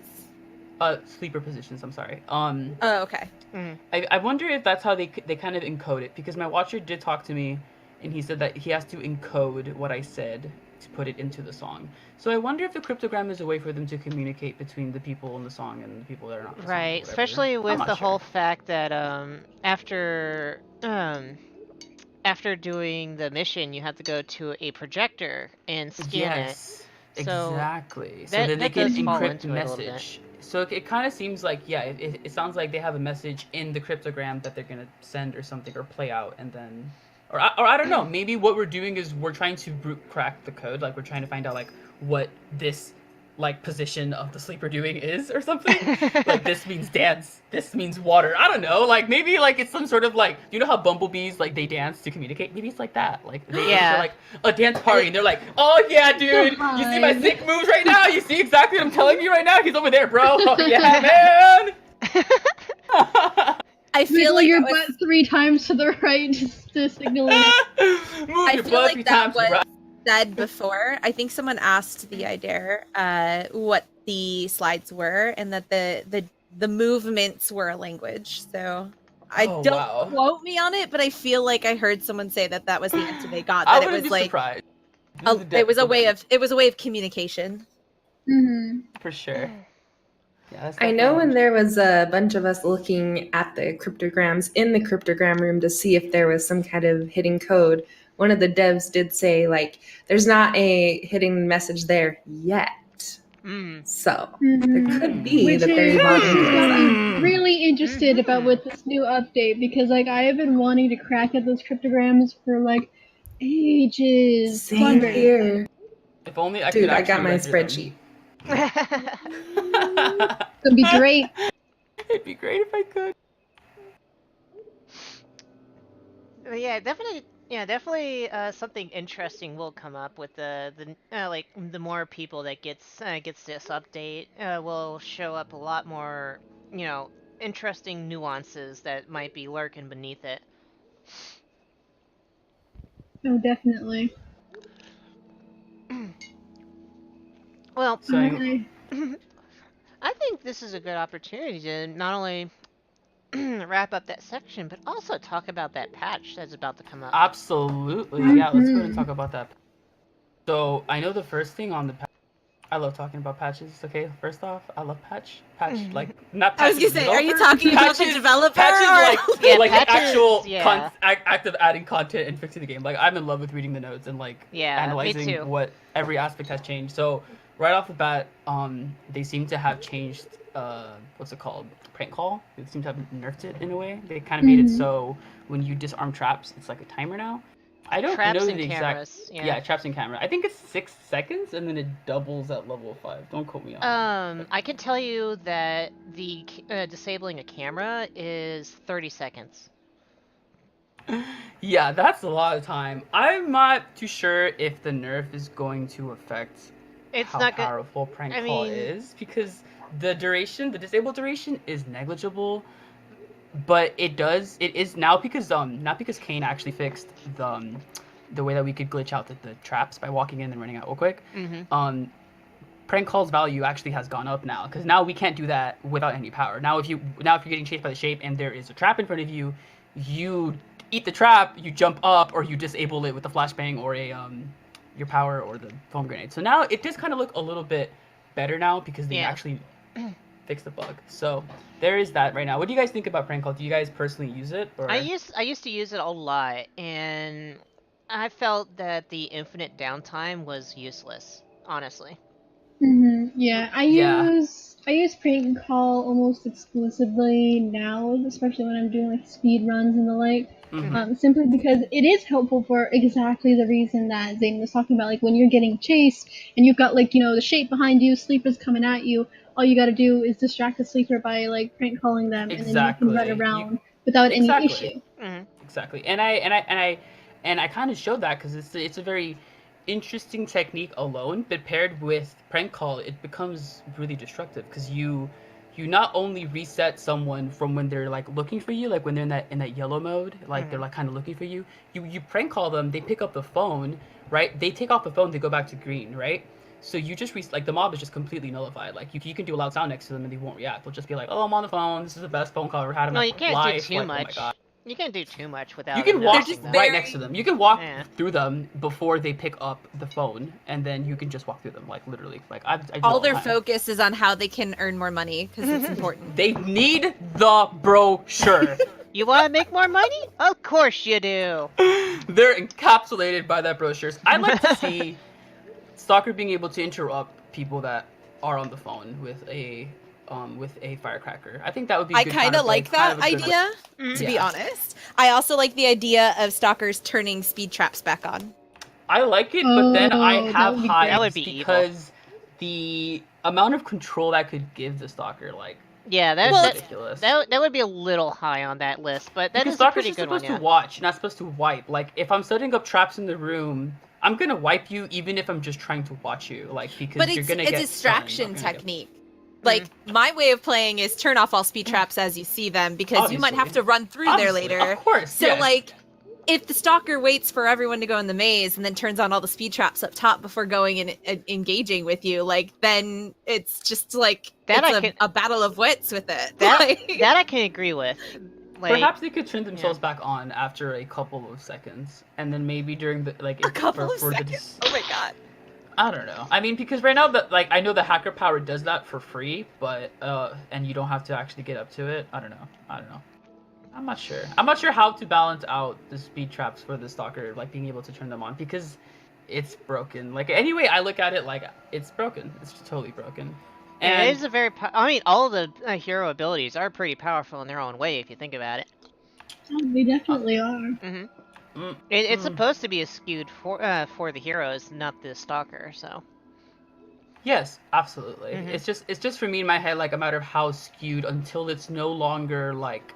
Speaker 4: sleeper positions. I'm sorry.
Speaker 3: Oh, okay.
Speaker 4: I wonder if that's how they kind of encode it, because my watcher did talk to me, and he said that he has to encode what I said to put it into the song. So I wonder if the cryptogram is a way for them to communicate between the people in the song and the people that are not. In the song or
Speaker 1: Right,
Speaker 4: whatever.
Speaker 1: especially
Speaker 4: I'm
Speaker 1: with
Speaker 4: not
Speaker 1: the
Speaker 4: sure.
Speaker 1: whole fact that after doing the mission, you have to go to a projector and scan it.
Speaker 4: Yes,
Speaker 1: So
Speaker 4: exactly. So
Speaker 1: that
Speaker 4: then they
Speaker 1: that
Speaker 4: can
Speaker 1: does fall
Speaker 4: encrypt
Speaker 1: into it a little bit.
Speaker 4: message. So it kind of seems like, yeah, it sounds like they have a message in the cryptogram that they're gonna send or something, or play out, and then, or I don't know. Maybe what we're doing is we're trying to brute crack the code. Like, we're trying to find out like what this like position of the sleeper doing is or something. Like, this means dance, this means water. I don't know. Like, maybe like it's some sort of like, you know how bumblebees like they dance to communicate? Maybe it's like that. Like they
Speaker 1: Yeah.
Speaker 4: enter like a dance party and they're like, oh yeah, dude, you see my sick moves right now? You see exactly what I'm telling you right now? He's over there, bro. Oh yeah, man.
Speaker 3: I feel
Speaker 2: Wiggle
Speaker 3: like
Speaker 2: your
Speaker 3: that was,
Speaker 2: butt 3 times to the right just to signal it.
Speaker 4: Move
Speaker 3: I
Speaker 4: your
Speaker 3: feel
Speaker 4: butt
Speaker 3: like
Speaker 4: 3
Speaker 3: that
Speaker 4: times,
Speaker 3: was
Speaker 4: bro.
Speaker 3: said before. I think someone asked the idea what the slides were, and that the movements were a language. So I
Speaker 4: Oh,
Speaker 3: don't
Speaker 4: wow.
Speaker 3: quote me on it, but I feel like I heard someone say that was the answer they got.
Speaker 4: I
Speaker 3: That it
Speaker 4: wouldn't
Speaker 3: was
Speaker 4: be
Speaker 3: like
Speaker 4: surprised.
Speaker 3: it was a way of communication.
Speaker 2: Mm-hmm.
Speaker 4: For sure. Yeah, that's
Speaker 5: I know
Speaker 4: definitely
Speaker 5: when there was a bunch of us looking at the cryptograms in the cryptogram room to see if there was some kind of hidden code, one of the devs did say, like, there's not a hidden message there yet.
Speaker 1: Mm.
Speaker 5: So
Speaker 2: Mhm.
Speaker 5: there could be
Speaker 2: Which
Speaker 5: that they're
Speaker 2: is
Speaker 5: evolving towards
Speaker 2: got
Speaker 5: that.
Speaker 2: me really interested about
Speaker 1: Mhm.
Speaker 2: with this new update, because like I have been wanting to crack at those cryptograms for like ages. So I'm
Speaker 5: Same
Speaker 2: very
Speaker 5: here.
Speaker 4: If only I could
Speaker 5: Dude, I
Speaker 4: actually
Speaker 5: got my
Speaker 4: render them.
Speaker 5: spreadsheet.
Speaker 2: It'd be great.
Speaker 4: It'd be great if I could.
Speaker 1: Yeah, definitely. Yeah, definitely. Something interesting will come up with the more people that gets this update. Will show up a lot more, interesting nuances that might be lurking beneath it.
Speaker 2: Oh, definitely.
Speaker 1: Well,
Speaker 4: So
Speaker 2: I
Speaker 1: I think this is a good opportunity to not only wrap up that section, but also talk about that patch that's about to come up.
Speaker 4: Absolutely. Yeah, let's go ahead and
Speaker 2: Mhm.
Speaker 4: talk about that. So I know the first thing on the patch. I love talking about patches. Okay, first off, I love patch like not
Speaker 3: I was
Speaker 4: patches
Speaker 3: gonna
Speaker 4: the
Speaker 3: say, are you
Speaker 4: developer,
Speaker 3: talking about the developer
Speaker 4: patches
Speaker 3: or
Speaker 1: Yeah,
Speaker 4: like
Speaker 1: patches.
Speaker 4: actual
Speaker 1: Yeah,
Speaker 4: act of adding content and fixing the game. Like I'm in love with reading the notes and like
Speaker 1: yeah, me
Speaker 4: analyzing
Speaker 1: too.
Speaker 4: what every aspect has changed. So right off the bat, they seem to have changed what's it called? Prank call. They seem to have nerfed it in a way. They kind of made it
Speaker 2: Mhm.
Speaker 4: so when you disarm traps, it's like a timer now. I don't
Speaker 1: Traps
Speaker 4: know
Speaker 1: and
Speaker 4: the exact.
Speaker 1: cameras. Yeah.
Speaker 4: Yeah, traps and camera. I think it's 6 seconds, and then it doubles at level 5. Don't quote me on that.
Speaker 1: I can tell you that the disabling a camera is 30 seconds.
Speaker 4: Yeah, that's a lot of time. I'm not too sure if the nerf is going to affect
Speaker 1: It's
Speaker 4: how
Speaker 1: not good.
Speaker 4: powerful prank
Speaker 1: I
Speaker 4: call
Speaker 1: mean,
Speaker 4: is because the disabled duration is negligible, but it is now because not because Kane actually fixed the way that we could glitch out the traps by walking in and running out real quick.
Speaker 1: mm-hmm.
Speaker 4: Um, prank call's value actually has gone up now because now we can't do that without any power. Now if you're getting chased by the shape and there is a trap in front of you, you eat the trap, you jump up, or you disable it with a flashbang or a your power or the foam grenade. So now it does kind of look a little bit better now because they've
Speaker 1: Yeah.
Speaker 4: actually fixed the bug. So there is that right now. What do you guys think about prank call? Do you guys personally use it or?
Speaker 1: I used to use it a lot, and I felt that the infinite downtime was useless. Honestly.
Speaker 2: Yeah,
Speaker 4: Yeah.
Speaker 2: I use prank call almost exclusively now, especially when I'm doing like speed runs and the like.
Speaker 1: Mm-hmm.
Speaker 2: Simply because it is helpful for exactly the reason that Zane was talking about. Like when you're getting chased and you've got like the shape behind you, sleeper's coming at you. All you got to do is distract the sleeper by like prank calling them, and then you can run
Speaker 4: Exactly. You
Speaker 2: around without any
Speaker 4: exactly.
Speaker 2: issue.
Speaker 1: Mm-hmm.
Speaker 4: Exactly. And I kind of showed that because it's a very interesting technique alone, but paired with prank call, it becomes really destructive because you not only reset someone from when they're like looking for you, like when they're in that yellow mode, like they're
Speaker 1: Mm-hmm.
Speaker 4: like kind of looking for you. You prank call them, they pick up the phone, right? They take off the phone, they go back to green, right? So you just like the mob is just completely nullified. Like you can do a loud sound next to them and they won't react. They'll just be like, "Oh, I'm on the phone. This is the best phone call I've ever had in
Speaker 1: No,
Speaker 4: my
Speaker 1: you can't do
Speaker 4: life."
Speaker 1: too
Speaker 4: Like, oh my god.
Speaker 1: much. You can't do too much
Speaker 4: You
Speaker 1: without them
Speaker 4: can
Speaker 3: they're
Speaker 4: walk
Speaker 3: just
Speaker 1: noticing that.
Speaker 4: right next to
Speaker 3: very
Speaker 4: them. You can walk
Speaker 1: Yeah.
Speaker 4: through them before they pick up the phone, and then you can just walk through them, like literally. Like I do it
Speaker 3: all
Speaker 4: all the
Speaker 3: their
Speaker 4: time.
Speaker 3: focus is on how they can earn more money because it's important.
Speaker 4: They need the brochure.
Speaker 1: You want to make more money? Of course you do.
Speaker 4: They're encapsulated by that brochure. I'd like to see Stalker being able to interrupt people that are on the phone with a firecracker. I think that would be
Speaker 3: I
Speaker 4: good
Speaker 3: kind of
Speaker 4: counterplay,
Speaker 3: like
Speaker 4: kind
Speaker 3: that
Speaker 4: of a good way.
Speaker 3: idea,
Speaker 1: Mhm.
Speaker 3: to be
Speaker 4: Yeah.
Speaker 3: honest. I also like the idea of stalkers turning speed traps back on.
Speaker 4: I like it, but then I
Speaker 2: Oh, that
Speaker 4: have
Speaker 2: would be
Speaker 1: That
Speaker 2: great.
Speaker 1: would
Speaker 4: hives
Speaker 1: be evil.
Speaker 4: because the amount of control that could give the stalker, like,
Speaker 1: Yeah,
Speaker 4: is
Speaker 3: Well,
Speaker 4: ridiculous.
Speaker 1: that would be a little high on that list, but that
Speaker 4: Because
Speaker 1: is a
Speaker 4: stalkers
Speaker 1: pretty
Speaker 4: are
Speaker 1: good one,
Speaker 4: supposed to
Speaker 1: yeah.
Speaker 4: watch, not supposed to wipe. Like, if I'm setting up traps in the room, I'm gonna wipe you even if I'm just trying to watch you, like, because
Speaker 3: but
Speaker 4: you're
Speaker 3: it's
Speaker 4: gonna
Speaker 3: a
Speaker 4: get
Speaker 3: distraction
Speaker 4: stunned, you're gonna
Speaker 3: technique. Like my way of playing is turn off all speed traps as you see them because you might have
Speaker 4: Obviously.
Speaker 3: to run through there
Speaker 4: Obviously,
Speaker 3: later.
Speaker 4: of course,
Speaker 3: So
Speaker 4: yes.
Speaker 3: like if the stalker waits for everyone to go in the maze and then turns on all the speed traps up top before going and engaging with you, like then it's just like
Speaker 1: That I
Speaker 3: it's
Speaker 1: can
Speaker 3: a battle of wits with it.
Speaker 1: that
Speaker 3: Like,
Speaker 1: that I can agree with. Like
Speaker 4: Perhaps they could turn themselves back on after a couple of seconds, and then maybe during the like
Speaker 3: a couple of
Speaker 4: for the
Speaker 3: seconds. Oh my god.
Speaker 4: I don't know. I mean, because right now, like, I know the hacker power does that for free, but and you don't have to actually get up to it. I don't know. I'm not sure. I'm not sure how to balance out the speed traps for the stalker, like being able to turn them on because it's broken. Like anyway, I look at it like it's broken. It's totally broken.
Speaker 1: yeah, it
Speaker 4: And
Speaker 1: is a very. I mean, all of the hero abilities are pretty powerful in their own way if you think about it.
Speaker 2: Oh, they definitely are.
Speaker 1: hmm
Speaker 4: mm,
Speaker 1: It's
Speaker 4: mm,
Speaker 1: supposed to be a skewed for the heroes, not the stalker. So.
Speaker 4: yes, absolutely.
Speaker 1: Mhm.
Speaker 4: It's just for me in my head like a matter of how skewed until it's no longer like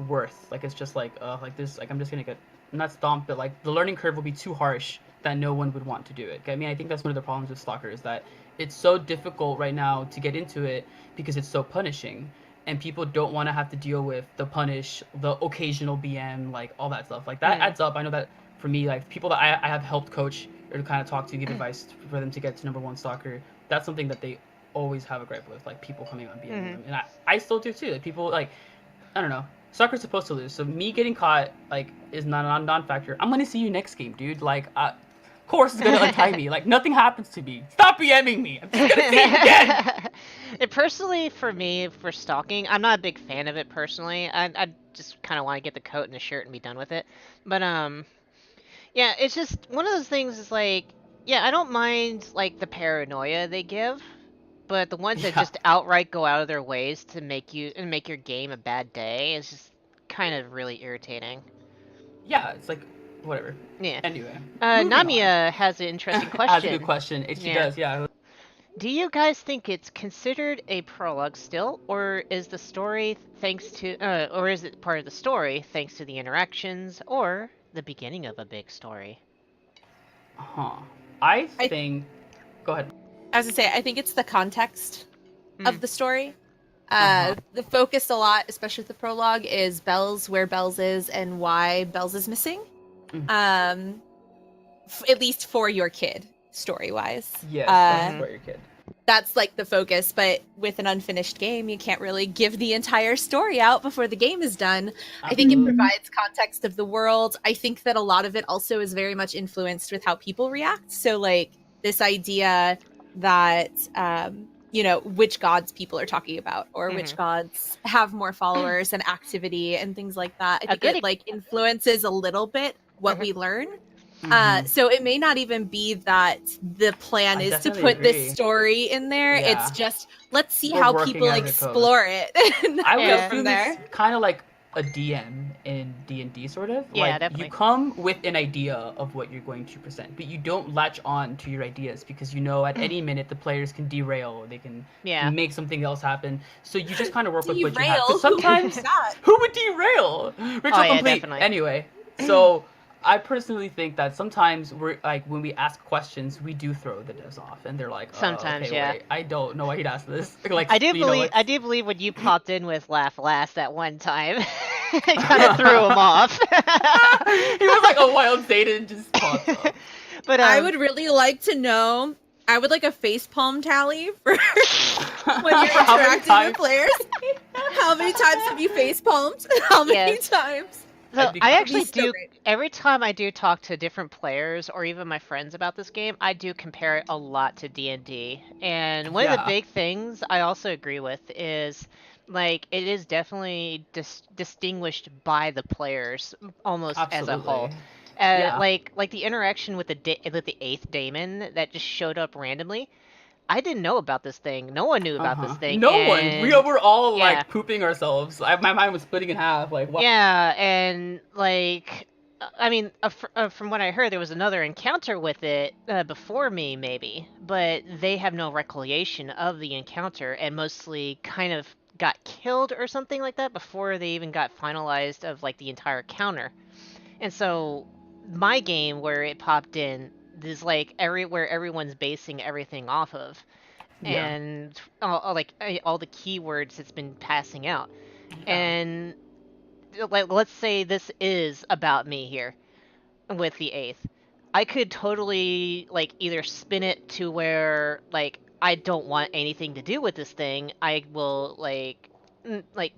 Speaker 4: worth. Like it's just like this. Like I'm just gonna get not stomped, but like the learning curve will be too harsh that no one would want to do it. I mean, I think that's one of the problems with Stalker is that it's so difficult right now to get into it because it's so punishing, and people don't want to have to deal with the punish, the occasional BM, like all that stuff. Like that adds up. I know that for me, like people that I have helped coach or to kind of talk to, give advice for them to get to #1 Stalker. That's something that they always have a gripe with, like people coming on BMing them, and I still do too. Like people like I don't know. Soccer's supposed to lose, so me getting caught like is not a non-factor. I'm gonna see you next game, dude. Like, of course it's gonna untie me. Like nothing happens to me. Stop BMing me. I'm just gonna see you again.
Speaker 1: It personally, for me, for stalking, I'm not a big fan of it personally. I just kind of want to get the coat and the shirt and be done with it. But yeah, it's just one of those things. Is like, yeah, I don't mind like the paranoia they give, but the ones that
Speaker 4: Yeah.
Speaker 1: just outright go out of their ways to make you and make your game a bad day is just kind of really irritating.
Speaker 4: Yeah, it's like whatever.
Speaker 1: Yeah.
Speaker 4: Anyway, moving on.
Speaker 1: Namia has an interesting question.
Speaker 4: That's a good question. She
Speaker 1: Yeah.
Speaker 4: does, yeah.
Speaker 1: Do you guys think it's considered a prologue still, or is the story or is it part of the story thanks to the interactions, or the beginning of a big story?
Speaker 4: Huh. I think. Go ahead.
Speaker 3: I was gonna say, I think it's the context of
Speaker 1: Mm.
Speaker 3: the story.
Speaker 4: Uh-huh.
Speaker 3: The focus a lot, especially with the prologue, is Bells, where Bells is, and why Bells is missing.
Speaker 4: Mhm.
Speaker 3: At least for your kid, story-wise.
Speaker 4: Yes, that's for your kid.
Speaker 3: That's like the focus, but with an unfinished game, you can't really give the entire story out before the game is done. I think it
Speaker 4: Absolutely.
Speaker 3: provides context of the world. I think that a lot of it also is very much influenced with how people react. So, like, this idea that, which gods people are talking about, or which gods have more followers and activity and things like that. I think it, like, influences a little bit what we learn. So it may not even be that the plan
Speaker 4: I
Speaker 3: is to
Speaker 4: definitely
Speaker 3: put
Speaker 4: agree.
Speaker 3: this story in there.
Speaker 4: Yeah.
Speaker 3: It's just, let's see
Speaker 4: We're
Speaker 3: how
Speaker 4: working
Speaker 3: people
Speaker 4: as a code.
Speaker 3: explore it and
Speaker 4: I would
Speaker 3: go
Speaker 4: assume
Speaker 3: from there.
Speaker 4: it's kind of like a DM in D&D, sort of.
Speaker 1: Yeah,
Speaker 4: like,
Speaker 1: definitely.
Speaker 4: You come with an idea of what you're going to present, but you don't latch on to your ideas because you know at any minute the players can derail, they can make something else happen. So you just kind of work with what you have.
Speaker 3: Derail?
Speaker 4: But sometimes, who would derail? Ritual
Speaker 1: yeah,
Speaker 4: complete.
Speaker 1: definitely.
Speaker 4: Anyway, so I personally think that sometimes we're like, when we ask questions, we do throw the devs off, and they're like,
Speaker 1: Sometimes,
Speaker 4: okay,
Speaker 1: yeah.
Speaker 4: wait, I don't know why he'd ask this. Like,
Speaker 1: I do
Speaker 4: you know,
Speaker 1: believe
Speaker 4: like-
Speaker 1: I do believe when you popped in with Laugh Last that one time, it kind of threw him off.
Speaker 4: He was like a wild Satan just popped up.
Speaker 1: But
Speaker 3: I would really like to know. I would like a facepalm tally for when you're
Speaker 4: For how many
Speaker 3: interacting
Speaker 4: times?
Speaker 3: with players. How many times have you facepalmed? How many
Speaker 1: Yes.
Speaker 3: times?
Speaker 1: So
Speaker 4: That'd be
Speaker 1: I
Speaker 4: cool.
Speaker 1: actually
Speaker 3: That'd be so
Speaker 1: do
Speaker 3: great.
Speaker 1: every time I do talk to different players or even my friends about this game, I do compare it a lot to D&D. And one of the
Speaker 4: Yeah.
Speaker 1: big things I also agree with is like it is definitely distinguished by the players almost as a whole.
Speaker 4: Absolutely. Yeah.
Speaker 1: Like the interaction with with the eighth Daimon that just showed up randomly. I didn't know about this thing. No one knew about this thing.
Speaker 4: No one. We
Speaker 1: and-
Speaker 4: were all
Speaker 1: yeah.
Speaker 4: like pooping ourselves. My mind was splitting in half. Like, what?
Speaker 1: Yeah, and like, I mean, from what I heard, there was another encounter with it before me, maybe, but they have no recollection of the encounter and mostly kind of got killed or something like that before they even got finalized of like the entire counter. And so, my game where it popped in is like where everyone's basing everything off of.
Speaker 4: Yeah.
Speaker 1: And all the keywords it's been passing out.
Speaker 4: Yeah.
Speaker 1: And like let's say this is about me here with the eighth. I could totally like either spin it to where like I don't want anything to do with this thing. I will like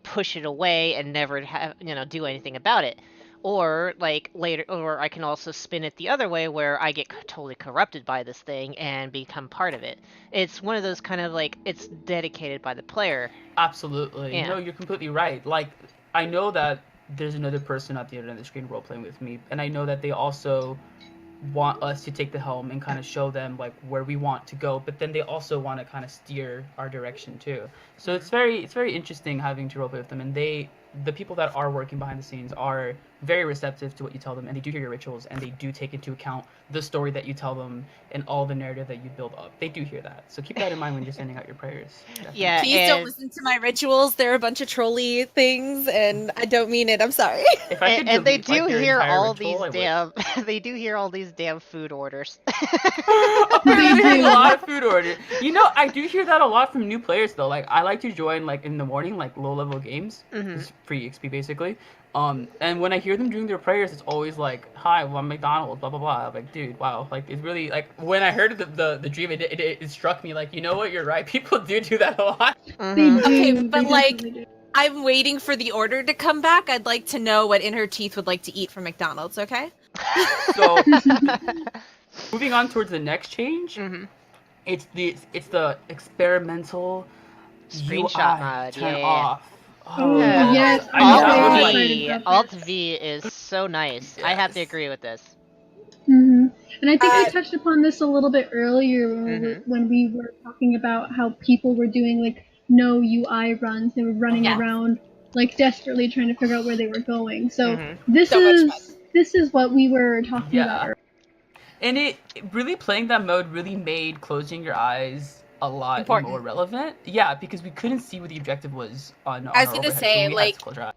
Speaker 1: push it away and never have do anything about it. Or like later, or I can also spin it the other way where I get totally corrupted by this thing and become part of it. It's one of those kind of like it's dedicated by the player.
Speaker 4: Absolutely.
Speaker 1: Yeah.
Speaker 4: No, you're completely right. Like, I know that there's another person at the other end of the screen role playing with me, and I know that they also want us to take the helm and kind of show them like where we want to go, but then they also want to kind of steer our direction too. So it's very interesting having to role play with them, and the people that are working behind the scenes are very receptive to what you tell them, and they do hear your rituals, and they do take into account the story that you tell them and all the narrative that you build up. They do hear that, so keep that in mind when you're sending out your prayers. Definitely.
Speaker 1: Yeah,
Speaker 3: Please don't
Speaker 1: and-
Speaker 3: listen to my rituals. They're a bunch of trolly things, and I don't mean it. I'm sorry.
Speaker 4: If I could
Speaker 1: And they
Speaker 4: delete, like,
Speaker 1: do
Speaker 4: your
Speaker 1: hear
Speaker 4: entire
Speaker 1: all
Speaker 4: ritual, I
Speaker 1: these
Speaker 4: would.
Speaker 1: damn they do hear all these damn food orders.
Speaker 4: Apparently there's a lot of food orders. You know, I do hear that a lot from new players though. Like, I like to join like in the morning, like low level games. It's free XP basically. And when I hear them doing their prayers, it's always like, "Hi, well, I'm McDonald's, blah blah blah." I'm like, dude, wow, like it's really like when I heard the dream, it struck me like, you know what, you're right. People do that a lot.
Speaker 2: They do,
Speaker 3: Okay,
Speaker 2: they
Speaker 3: but like,
Speaker 2: definitely do.
Speaker 3: I'm waiting for the order to come back. I'd like to know what In Her Teeth would like to eat from McDonald's, okay?
Speaker 4: So, moving on towards the next change,
Speaker 1: Mm-hmm.
Speaker 4: it's the experimental
Speaker 1: Screenshot
Speaker 4: UI
Speaker 1: mode,
Speaker 4: turn
Speaker 1: yeah.
Speaker 4: off.
Speaker 2: Oh, yes,
Speaker 4: I know that
Speaker 2: I'm
Speaker 4: was
Speaker 2: very
Speaker 4: like,
Speaker 2: excited about
Speaker 1: Alt
Speaker 2: this.
Speaker 1: V is so nice. I have to
Speaker 4: Yes.
Speaker 1: agree with this.
Speaker 2: And I think I
Speaker 3: Uh,
Speaker 2: touched upon this a little bit earlier when we were talking about how people were doing like no UI runs. They were running
Speaker 3: Yeah.
Speaker 2: around like desperately trying to figure out where they were going. So
Speaker 1: Mm-hmm.
Speaker 2: this
Speaker 3: So much
Speaker 2: is what we were talking about
Speaker 4: yeah.
Speaker 2: earlier.
Speaker 4: And it really playing that mode really made closing your eyes a lot
Speaker 3: Important.
Speaker 4: more relevant. Yeah, because we couldn't see what the objective was on
Speaker 3: I was
Speaker 4: our
Speaker 3: gonna
Speaker 4: overhead,
Speaker 3: say,
Speaker 4: so we had
Speaker 3: like,
Speaker 4: to close our eyes.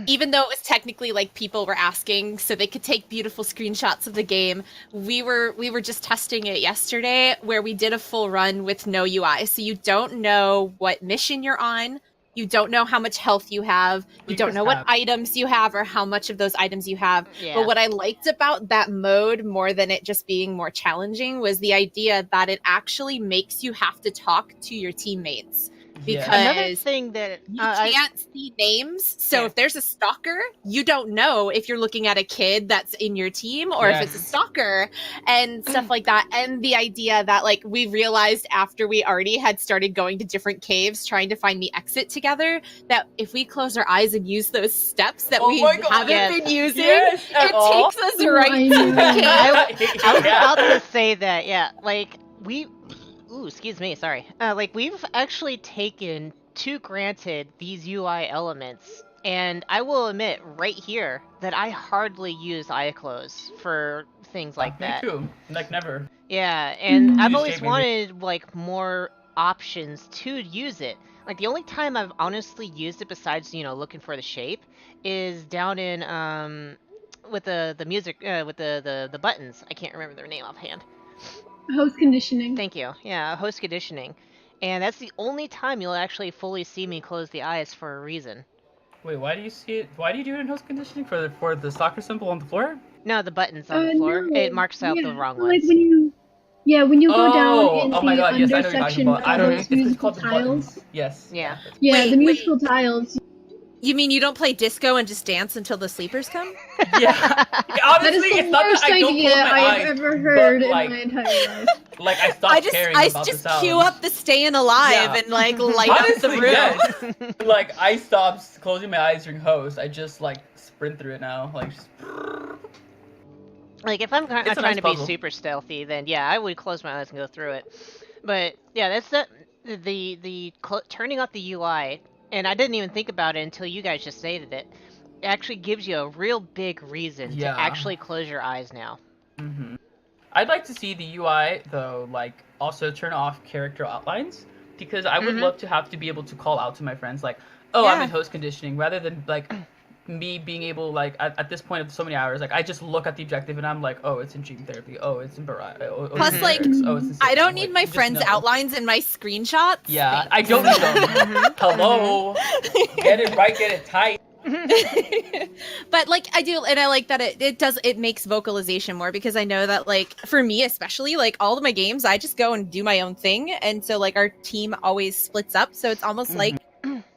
Speaker 3: even though it was technically like people were asking so they could take beautiful screenshots of the game, we were just testing it yesterday where we did a full run with no UI. So you don't know what mission you're on. You don't know how much health you have. You don't know what items you have or how much of those items you have.
Speaker 1: Yeah.
Speaker 3: But what I liked about that mode more than it just being more challenging was the idea that it actually makes you have to talk to your teammates. Because
Speaker 1: Another thing that
Speaker 3: you can't see names. So if there's a stalker, you don't know if you're looking at a kid that's in your team or if it's a stalker and stuff like that. And the idea that like we realized after we already had started going to different caves trying to find the exit together, that if we close our eyes and use those steps that we haven't been using, it takes us right to the cave.
Speaker 1: I was about to say that, yeah. Like, ooh, excuse me, sorry. Like, we've actually taken to granted these UI elements, and I will admit right here that I hardly use eye close for things like that.
Speaker 4: Me too. Like, never.
Speaker 1: Yeah, and I've
Speaker 4: Just
Speaker 1: always
Speaker 4: shave my
Speaker 1: wanted, like, more options to use it. Like, the only time I've honestly used it besides, looking for the shape is down in, with the music, with the buttons. I can't remember their name offhand.
Speaker 2: Host conditioning.
Speaker 1: Thank you. Yeah, host conditioning. And that's the only time you'll actually fully see me close the eyes for a reason.
Speaker 4: Wait, why do you see it? Why do you do it in host conditioning for the soccer symbol on the floor?
Speaker 1: No, the buttons on the floor.
Speaker 2: No.
Speaker 1: It marks out the wrong
Speaker 2: Like
Speaker 1: ones.
Speaker 2: when you go down in
Speaker 4: Oh my
Speaker 2: the
Speaker 4: god, yes, I
Speaker 2: under
Speaker 4: know what you're talking
Speaker 2: section
Speaker 4: about. I
Speaker 2: of
Speaker 4: don't.
Speaker 2: those
Speaker 4: It's
Speaker 2: musical
Speaker 4: called the buttons.
Speaker 2: tiles.
Speaker 4: Yes.
Speaker 1: Yeah.
Speaker 2: Yeah,
Speaker 3: Wait,
Speaker 2: the musical tiles.
Speaker 3: You mean you don't play disco and just dance until the sleepers come?
Speaker 4: Yeah.
Speaker 2: That
Speaker 4: Honestly,
Speaker 2: is the
Speaker 4: it's not
Speaker 2: worst
Speaker 4: that I don't
Speaker 2: idea
Speaker 4: close my
Speaker 2: I've
Speaker 4: eyes,
Speaker 2: ever heard
Speaker 4: but,
Speaker 2: in
Speaker 4: like,
Speaker 2: my entire life.
Speaker 4: Like, I stopped caring
Speaker 3: I
Speaker 4: about the
Speaker 3: just
Speaker 4: sound.
Speaker 3: queue up the Staying Alive and like light up the
Speaker 4: Honestly,
Speaker 3: room.
Speaker 4: yes. Like, I stopped closing my eyes during host. I just like sprint through it now. Like, just...
Speaker 1: Like, if I'm trying
Speaker 4: nice
Speaker 1: to
Speaker 4: puzzle.
Speaker 1: be super stealthy, then yeah, I would close my eyes and go through it. But yeah, that's the turning off the UI, and I didn't even think about it until you guys just stated it. It actually gives you a real big reason to actually close your eyes now.
Speaker 4: Mm-hmm. I'd like to see the UI though, like also turn off character outlines because I would love to have to be able to call out to my friends like, "Oh, I'm in host conditioning," rather than like me being able like at this point of so many hours, like I just look at the objective and I'm like, "Oh, it's in gene therapy. Oh, it's in Barai. Oh,
Speaker 3: Plus,
Speaker 4: it's in
Speaker 3: like,
Speaker 4: lyrics. Oh, it's in
Speaker 3: I don't
Speaker 4: system."
Speaker 3: need
Speaker 4: Like,
Speaker 3: my
Speaker 4: you just
Speaker 3: friends'
Speaker 4: know.
Speaker 3: outlines in my screenshots.
Speaker 4: Yeah,
Speaker 3: Thanks.
Speaker 4: I don't need them. Hello, get it right, get it tight.
Speaker 3: But like I do, and I like that it makes vocalization more because I know that like for me especially, like all of my games I just go and do my own thing, and so like our team always splits up, so it's almost like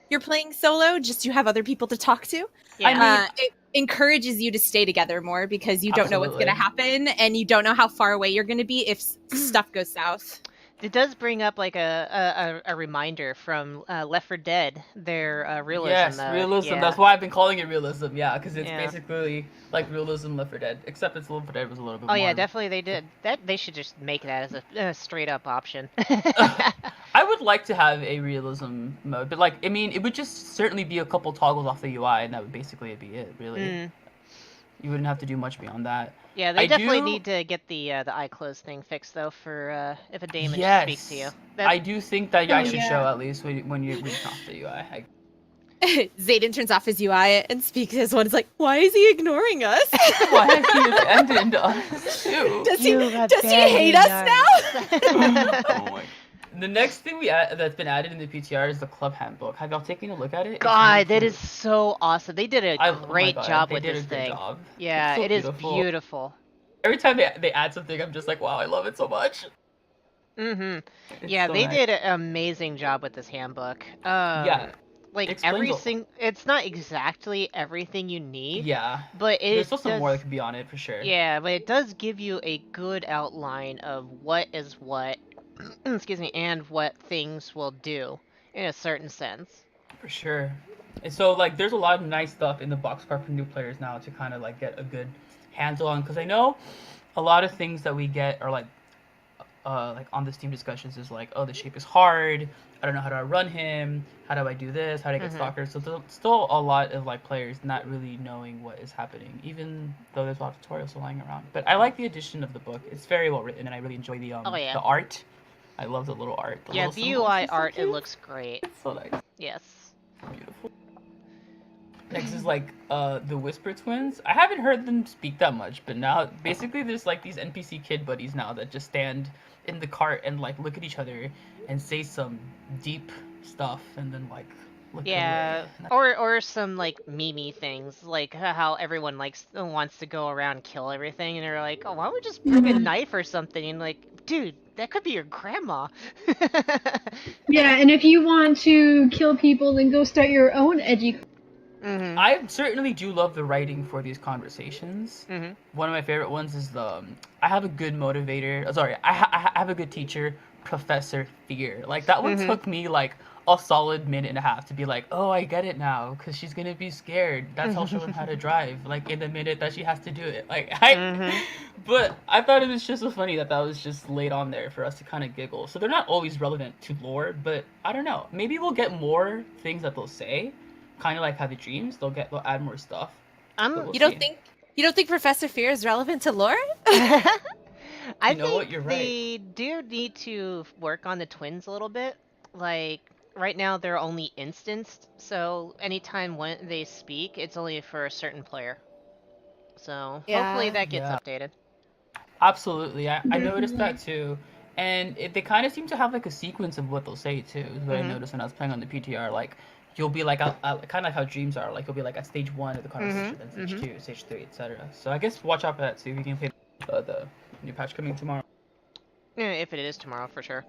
Speaker 3: you're playing solo, just you have other people to talk to.
Speaker 1: Yeah.
Speaker 4: I mean,
Speaker 3: It encourages you to stay together more because you don't know what's going to happen and you don't know how far away you're going to be if stuff goes south.
Speaker 1: It does bring up like a reminder from Left 4 Dead, their realism mode.
Speaker 4: Realism.
Speaker 1: Yeah.
Speaker 4: That's why I've been calling it realism. Yeah, because it's basically like realism Left 4 Dead, except it's Left 4 Dead was a little bit more.
Speaker 1: Oh yeah, definitely they did. They should just make that as a straight up option.
Speaker 4: I would like to have a realism mode, but like I mean, it would just certainly be a couple toggles off the UI, and that would basically be it. Really, you wouldn't have to do much beyond that.
Speaker 1: Yeah, they definitely need to get the eye closed thing fixed though for if a Daimon speaks to you.
Speaker 4: I do think that I should show at least when you read off the UI.
Speaker 3: Zayden turns off his UI and speaks as one. It's like, why is he ignoring us?
Speaker 4: Why has he abandoned us too?
Speaker 3: Does he hate us now?
Speaker 4: Oh my. The next thing that's been added in the PTR is the club handbook. Have y'all taken a look at it?
Speaker 1: God, that is so awesome. They did a
Speaker 4: oh
Speaker 1: great
Speaker 4: God,
Speaker 1: job
Speaker 4: they
Speaker 1: with
Speaker 4: did
Speaker 1: this
Speaker 4: a good
Speaker 1: thing.
Speaker 4: job.
Speaker 1: Yeah,
Speaker 4: It's so
Speaker 1: it is
Speaker 4: beautiful.
Speaker 1: beautiful.
Speaker 4: Every time they add something, I'm just like, wow, I love it so much.
Speaker 1: Yeah,
Speaker 4: so
Speaker 1: they
Speaker 4: nice.
Speaker 1: did an amazing job with this handbook.
Speaker 4: Yeah.
Speaker 1: like
Speaker 4: Explains a-
Speaker 1: it's not exactly everything you need,
Speaker 4: Yeah.
Speaker 1: but
Speaker 4: There's
Speaker 1: it
Speaker 4: still some
Speaker 1: does.
Speaker 4: more that could be on it for sure.
Speaker 1: Yeah, but it does give you a good outline of what is what, excuse me, and what things will do in a certain sense.
Speaker 4: For sure. And so like there's a lot of nice stuff in the boxcar for new players now to kind of like get a good handle on, because I know a lot of things that we get are like on the Steam discussions is like, oh, the shape is hard. I don't know how do I run him. How do I do this? How do I get
Speaker 1: Mhm.
Speaker 4: stalkers? So there's still a lot of like players not really knowing what is happening, even though there's a lot of tutorials still lying around. But I like the addition of the book. It's very well written, and I really enjoy
Speaker 1: Oh yeah.
Speaker 4: the art. I love the little art. The
Speaker 1: Yeah,
Speaker 4: little
Speaker 1: the
Speaker 4: symbols.
Speaker 1: UI
Speaker 4: It's so
Speaker 1: art, it
Speaker 4: cute.
Speaker 1: looks great.
Speaker 4: It's so nice.
Speaker 1: Yes.
Speaker 4: Beautiful. Next is like the Whisper Twins. I haven't heard them speak that much, but now basically there's like these NPC kid buddies now that just stand in the cart and like look at each other and say some deep stuff and then like look
Speaker 1: Yeah,
Speaker 4: away.
Speaker 1: or some like meme things, like how everyone likes wants to go around and kill everything, and they're like, "Oh, why don't we just bring a
Speaker 2: Yeah.
Speaker 1: knife or something?" And like, dude, that could be your grandma.
Speaker 2: Yeah, and if you want to kill people, then go start your own edgy.
Speaker 1: Mhm.
Speaker 4: I certainly do love the writing for these conversations.
Speaker 1: Mhm.
Speaker 4: One of my favorite ones is the I have a good motivator. Sorry, I have a good teacher, Professor Fear. Like that one
Speaker 1: Mhm.
Speaker 4: took me like a solid minute and a half to be like, oh, I get it now, because she's gonna be scared. That's how she'll learn how to drive. Like in the minute that she has to do it. Like
Speaker 1: Mhm.
Speaker 4: but I thought it was just so funny that was just laid on there for us to kind of giggle. So they're not always relevant to lore, but I don't know. Maybe we'll get more things that they'll say, kind of like how the dreams. They'll add more stuff. But we'll
Speaker 3: You
Speaker 4: see.
Speaker 3: don't think Professor Fear is relevant to lore?
Speaker 1: I
Speaker 4: You know what?
Speaker 1: think
Speaker 4: You're right.
Speaker 1: they do need to work on the twins a little bit. Like right now, they're only instanced, so anytime when they speak, it's only for a certain player. So hopefully
Speaker 3: Yeah.
Speaker 1: that gets
Speaker 4: Yeah.
Speaker 1: updated.
Speaker 4: Absolutely, I noticed
Speaker 2: Definitely.
Speaker 4: that too, and they kind of seem to have like a sequence of what they'll say too. Is what I
Speaker 1: Mhm.
Speaker 4: noticed when I was playing on the PTR. Like, you'll be like kind of like how dreams are. Like, you'll be like at stage 1 of the conversation,
Speaker 1: Mhm.
Speaker 4: then stage
Speaker 1: Mhm.
Speaker 4: 2, stage 3, etc. So I guess watch out for that too. We can play the new patch coming tomorrow.
Speaker 1: Yeah, if it is tomorrow for sure.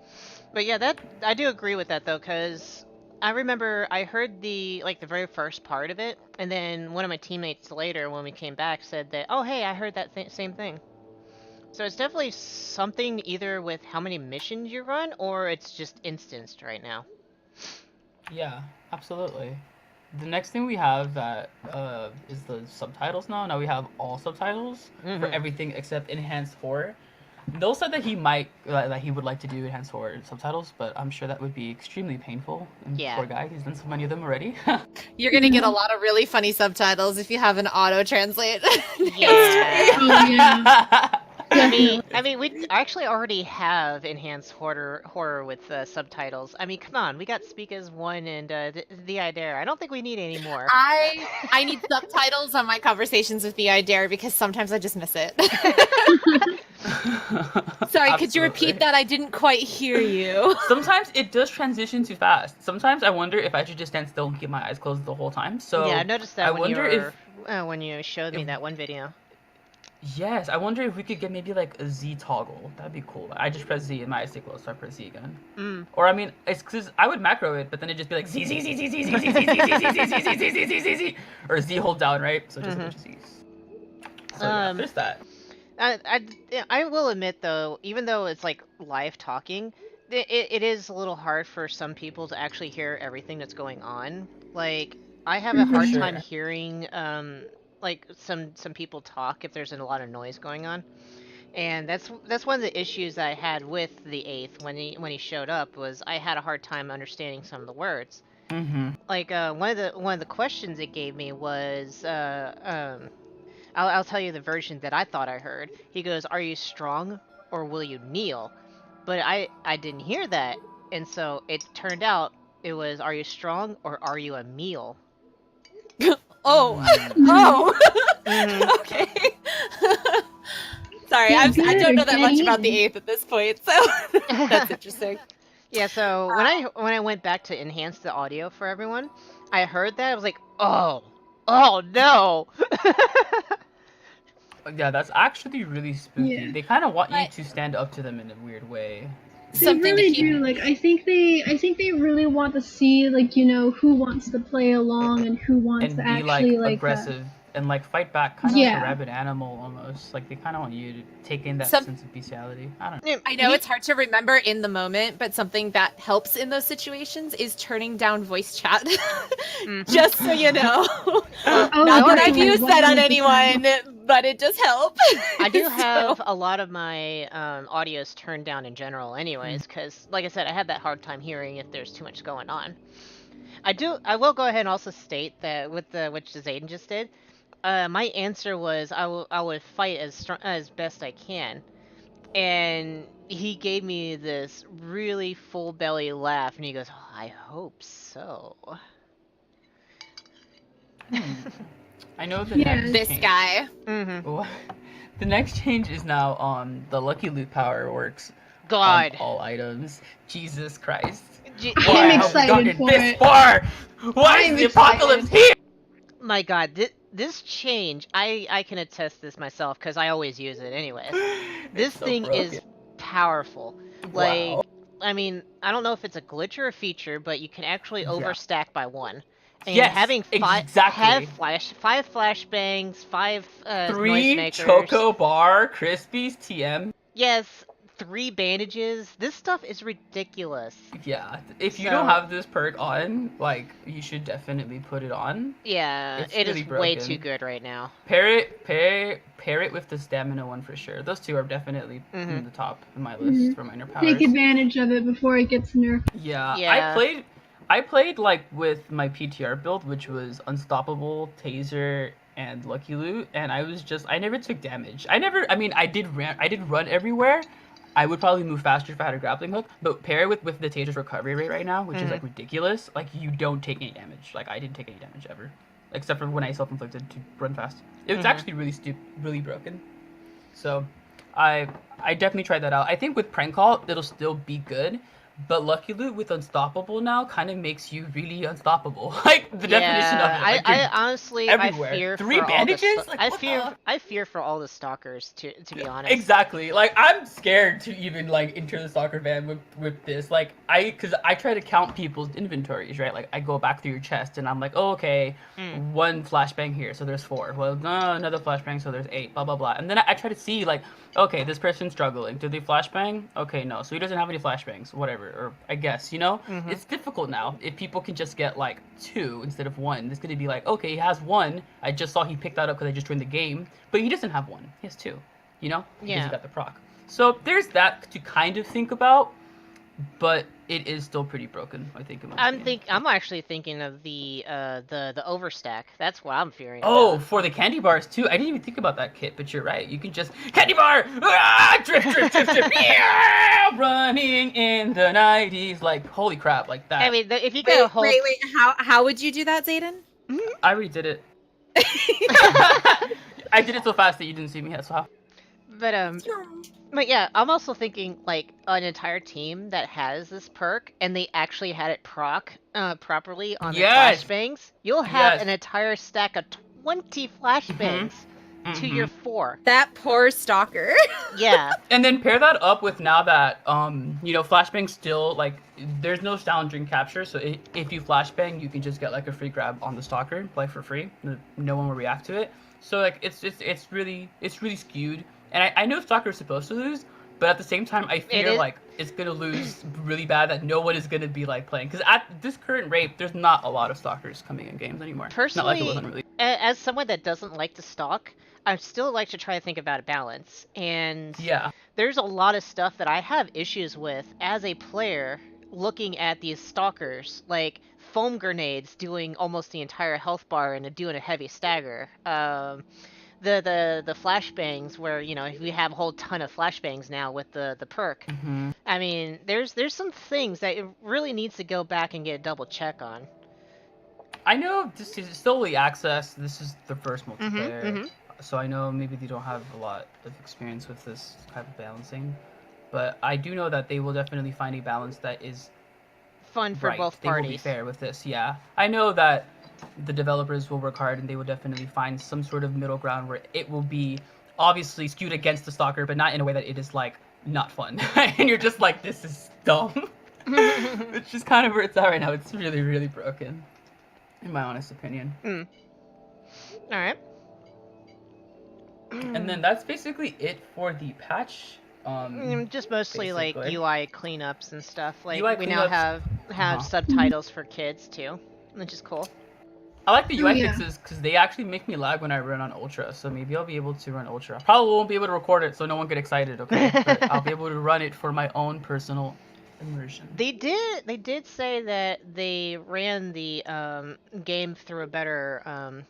Speaker 1: But yeah, that I do agree with that though, because I remember I heard the very first part of it, and then one of my teammates later when we came back said that, oh hey, I heard that same thing. So it's definitely something either with how many missions you run, or it's just instanced right now.
Speaker 4: Yeah, absolutely. The next thing we have that is the subtitles now. Now we have all subtitles for
Speaker 1: Mhm.
Speaker 4: everything except enhanced horror. Noel said that he would like to do enhanced horror subtitles, but I'm sure that would be extremely painful. And
Speaker 1: Yeah.
Speaker 4: poor guy, he's done so many of them already.
Speaker 3: You're gonna get a lot of really funny subtitles if you have an auto translate.
Speaker 1: Yeah.
Speaker 2: Oh yeah.
Speaker 1: I mean, we actually already have enhanced horror with subtitles. I mean, come on, we got Speak as One and the Idare. I don't think we need any more.
Speaker 3: I need subtitles on my conversations with the Idare because sometimes I just miss it. Sorry, could you repeat that? I didn't quite hear you.
Speaker 4: Sometimes it does transition too fast. Sometimes I wonder if I should just stand still and keep my eyes closed the whole time. So
Speaker 1: Yeah, I noticed
Speaker 4: I
Speaker 1: that
Speaker 4: wonder
Speaker 1: when you showed me
Speaker 4: if
Speaker 1: that one video.
Speaker 4: yes, I wonder if we could get maybe like a Z toggle. That'd be cool. I just press Z and my eyes stay closed, so I press Z again.
Speaker 1: Mm.
Speaker 4: Or I mean, it's because I would macro it, but then it'd just be like Z Z Z Z Z Z Z Z Z Z Z Z Z Z Z Z Z, or Z hold down, right? So just a bunch of Z's. So yeah, there's that.
Speaker 1: I will admit though, even though it's like live talking, it is a little hard for some people to actually hear everything that's going on. Like I have a
Speaker 4: For
Speaker 1: hard time
Speaker 4: sure.
Speaker 1: hearing like some people talk if there's a lot of noise going on. And that's one of the issues I had with the eighth when he showed up was I had a hard time understanding some of the words.
Speaker 4: Mm-hmm.
Speaker 1: Like one of the questions it gave me was I'll tell you the version that I thought I heard. He goes, "Are you strong or will you kneel?" But I didn't hear that, and so it turned out it was, "Are you strong or are you a meal?"
Speaker 3: Oh,
Speaker 1: Mhm.
Speaker 3: okay. Sorry,
Speaker 2: Yeah,
Speaker 3: I don't know that much
Speaker 2: Danny.
Speaker 3: about the eighth at this point, so that's interesting.
Speaker 1: Yeah, so when I went back to enhance the audio for everyone, I heard that I was like, "Oh no!"
Speaker 4: Yeah, that's actually really spooky.
Speaker 2: Yeah.
Speaker 4: They kind of want you
Speaker 3: But-
Speaker 4: to stand up to them in a weird way.
Speaker 2: They
Speaker 3: something
Speaker 2: really
Speaker 3: to keep.
Speaker 2: do. Like I think they really want to see like who wants to play along and who wants
Speaker 4: And
Speaker 2: to
Speaker 4: be
Speaker 2: actually
Speaker 4: aggressive and fight back, kind of like a
Speaker 2: yeah.
Speaker 4: rabid animal almost. Like they kind of want you to take in that
Speaker 3: Some-
Speaker 4: sense of bestiality. I don't know.
Speaker 3: I know it's hard to remember in the moment, but something that helps in those situations is turning down voice chat. Just so you know.
Speaker 1: Well,
Speaker 2: Oh,
Speaker 3: Not that I've
Speaker 2: definitely,
Speaker 3: used that on
Speaker 2: 100%.
Speaker 3: anyone, but it does help.
Speaker 1: I do
Speaker 3: So-
Speaker 1: have a lot of my audios turned down in general anyways, because like I said, I have that hard time hearing if there's too much going on. I will go ahead and also state that with which Zayden just did, my answer was I would fight as best I can. And he gave me this really full belly laugh and he goes, "Oh, I hope so."
Speaker 4: I know the
Speaker 2: Yeah.
Speaker 4: next
Speaker 3: This
Speaker 4: change.
Speaker 3: guy.
Speaker 1: Mm-hmm.
Speaker 4: The next change is now the lucky loot power works
Speaker 1: God.
Speaker 4: on all items. Jesus Christ.
Speaker 2: I'm
Speaker 4: Why have we
Speaker 2: excited
Speaker 4: gotten
Speaker 2: for
Speaker 4: this
Speaker 2: it.
Speaker 4: far? Why
Speaker 2: I'm
Speaker 4: is the apocalypse here?
Speaker 1: My God, this change, I can attest this myself because I always use it anyways. This
Speaker 4: It's so
Speaker 1: thing
Speaker 4: broken.
Speaker 1: is powerful.
Speaker 4: Wow.
Speaker 1: Like, I mean, I don't know if it's a glitch or a feature, but you can actually
Speaker 4: Yeah.
Speaker 1: overstack by one. And
Speaker 4: Yes,
Speaker 1: having
Speaker 4: exactly.
Speaker 1: five flashbangs, five
Speaker 4: 3
Speaker 1: noisemakers.
Speaker 4: Choco Bar Krispies TM.
Speaker 1: Yes, 3 bandages. This stuff is ridiculous.
Speaker 4: Yeah, if you don't have this perk on, you should definitely put it on.
Speaker 1: Yeah,
Speaker 4: It's
Speaker 1: it
Speaker 4: really
Speaker 1: is way
Speaker 4: broken.
Speaker 1: too good right now.
Speaker 4: Pair it with the stamina one for sure. Those two are definitely in the top of my list for minor powers.
Speaker 2: Take advantage of it before it gets nerfed.
Speaker 4: Yeah,
Speaker 1: Yeah.
Speaker 4: I played with my PTR build, which was Unstoppable, Taser, and Lucky Loot, and I never took damage. I did run everywhere. I would probably move faster if I had a grappling hook, but pair it with the Taser's recovery rate right now, which is ridiculous. You don't take any damage. I didn't take any damage ever, except for when I self-inflicted to run fast. It was actually really broken. So, I definitely tried that out. I think with Prank Call it'll still be good, but Lucky Loot with Unstoppable now kind of makes you really unstoppable. The definition of it.
Speaker 1: I honestly
Speaker 4: everywhere.
Speaker 1: I fear
Speaker 4: 3
Speaker 1: for
Speaker 4: bandages?
Speaker 1: all the I fear for all the stalkers to be honest.
Speaker 4: Exactly. I'm scared to even enter the stalker van with this. Because I try to count people's inventories, right? I go back through your chest and I'm like, oh, okay, 1 flashbang here, so there's 4. Well, no, another flashbang, so there's 8. Blah blah blah. And then I try to see okay, this person's struggling. Did they flashbang? Okay, no, so he doesn't have any flashbangs. Whatever. Or I guess it's difficult now. If people can just get 2 instead of 1, it's gonna be okay, he has 1. I just saw he picked that up because I just joined the game, but he doesn't have 1. He has 2. Because he got the proc. So there's that to kind of think about, but it is still pretty broken. I think.
Speaker 1: I'm actually thinking of the overstack. That's what I'm fearing.
Speaker 4: Oh,
Speaker 1: about.
Speaker 4: for the candy bars too. I didn't even think about that kit, but you're right. You can just candy bar, drift, yeah, running in the 90s. Holy crap, like that.
Speaker 1: I mean, if you get a whole
Speaker 3: Wait. How would you do that, Zayden?
Speaker 4: I already did it. I did it so fast that you didn't see me. That's how.
Speaker 1: But yeah, I'm also thinking an entire team that has this perk and they actually had it proc properly on the flashbangs. You'll have an entire stack of 20 flashbangs to your 4.
Speaker 3: That poor stalker.
Speaker 1: Yeah.
Speaker 4: And then pair that up with now that flashbang still there's no sound during capture, so if you flashbang you can just get a free grab on the stalker for free. No one will react to it. So it's really skewed. And I know Stalker's supposed to lose, but at the same time, I fear it's gonna lose really bad. That no one is gonna be playing, because at this current rate, there's not a lot of stalkers coming in games anymore.
Speaker 1: Personally,
Speaker 4: not like it wasn't really.
Speaker 1: As someone that doesn't like to stalk, I still like to try to think about a balance. And there's a lot of stuff that I have issues with as a player looking at these stalkers, like foam grenades doing almost the entire health bar and doing a heavy stagger. The flashbangs where we have a whole ton of flashbangs now with the perk. I mean, there's some things that it really needs to go back and get a double check on.
Speaker 4: I know this is still early access. This is the first multiplayer, so I know maybe they don't have a lot of experience with this type of balancing, but I do know that they will definitely find a balance that is
Speaker 1: fun for both parties.
Speaker 4: They will be fair with this. Yeah, I know that the developers will work hard and they will definitely find some sort of middle ground where it will be obviously skewed against the stalker, but not in a way that it is not fun. And you're just like, this is dumb. It's just kind of where it's at right now. It's really, really broken, in my honest opinion.
Speaker 1: All right.
Speaker 4: And then that's basically it for the patch.
Speaker 1: Just mostly like
Speaker 4: basically.
Speaker 1: UI cleanups and stuff. Like
Speaker 4: UI
Speaker 1: we now
Speaker 4: cleanups.
Speaker 1: have subtitles for kids too, which is cool.
Speaker 4: I like the UI
Speaker 2: yeah.
Speaker 4: fixes because they actually make me lag when I run on Ultra, so maybe I'll be able to run Ultra. Probably won't be able to record it, so no one get excited, okay? But I'll be able to run it for my own personal immersion.
Speaker 1: They did say that they ran the game through a better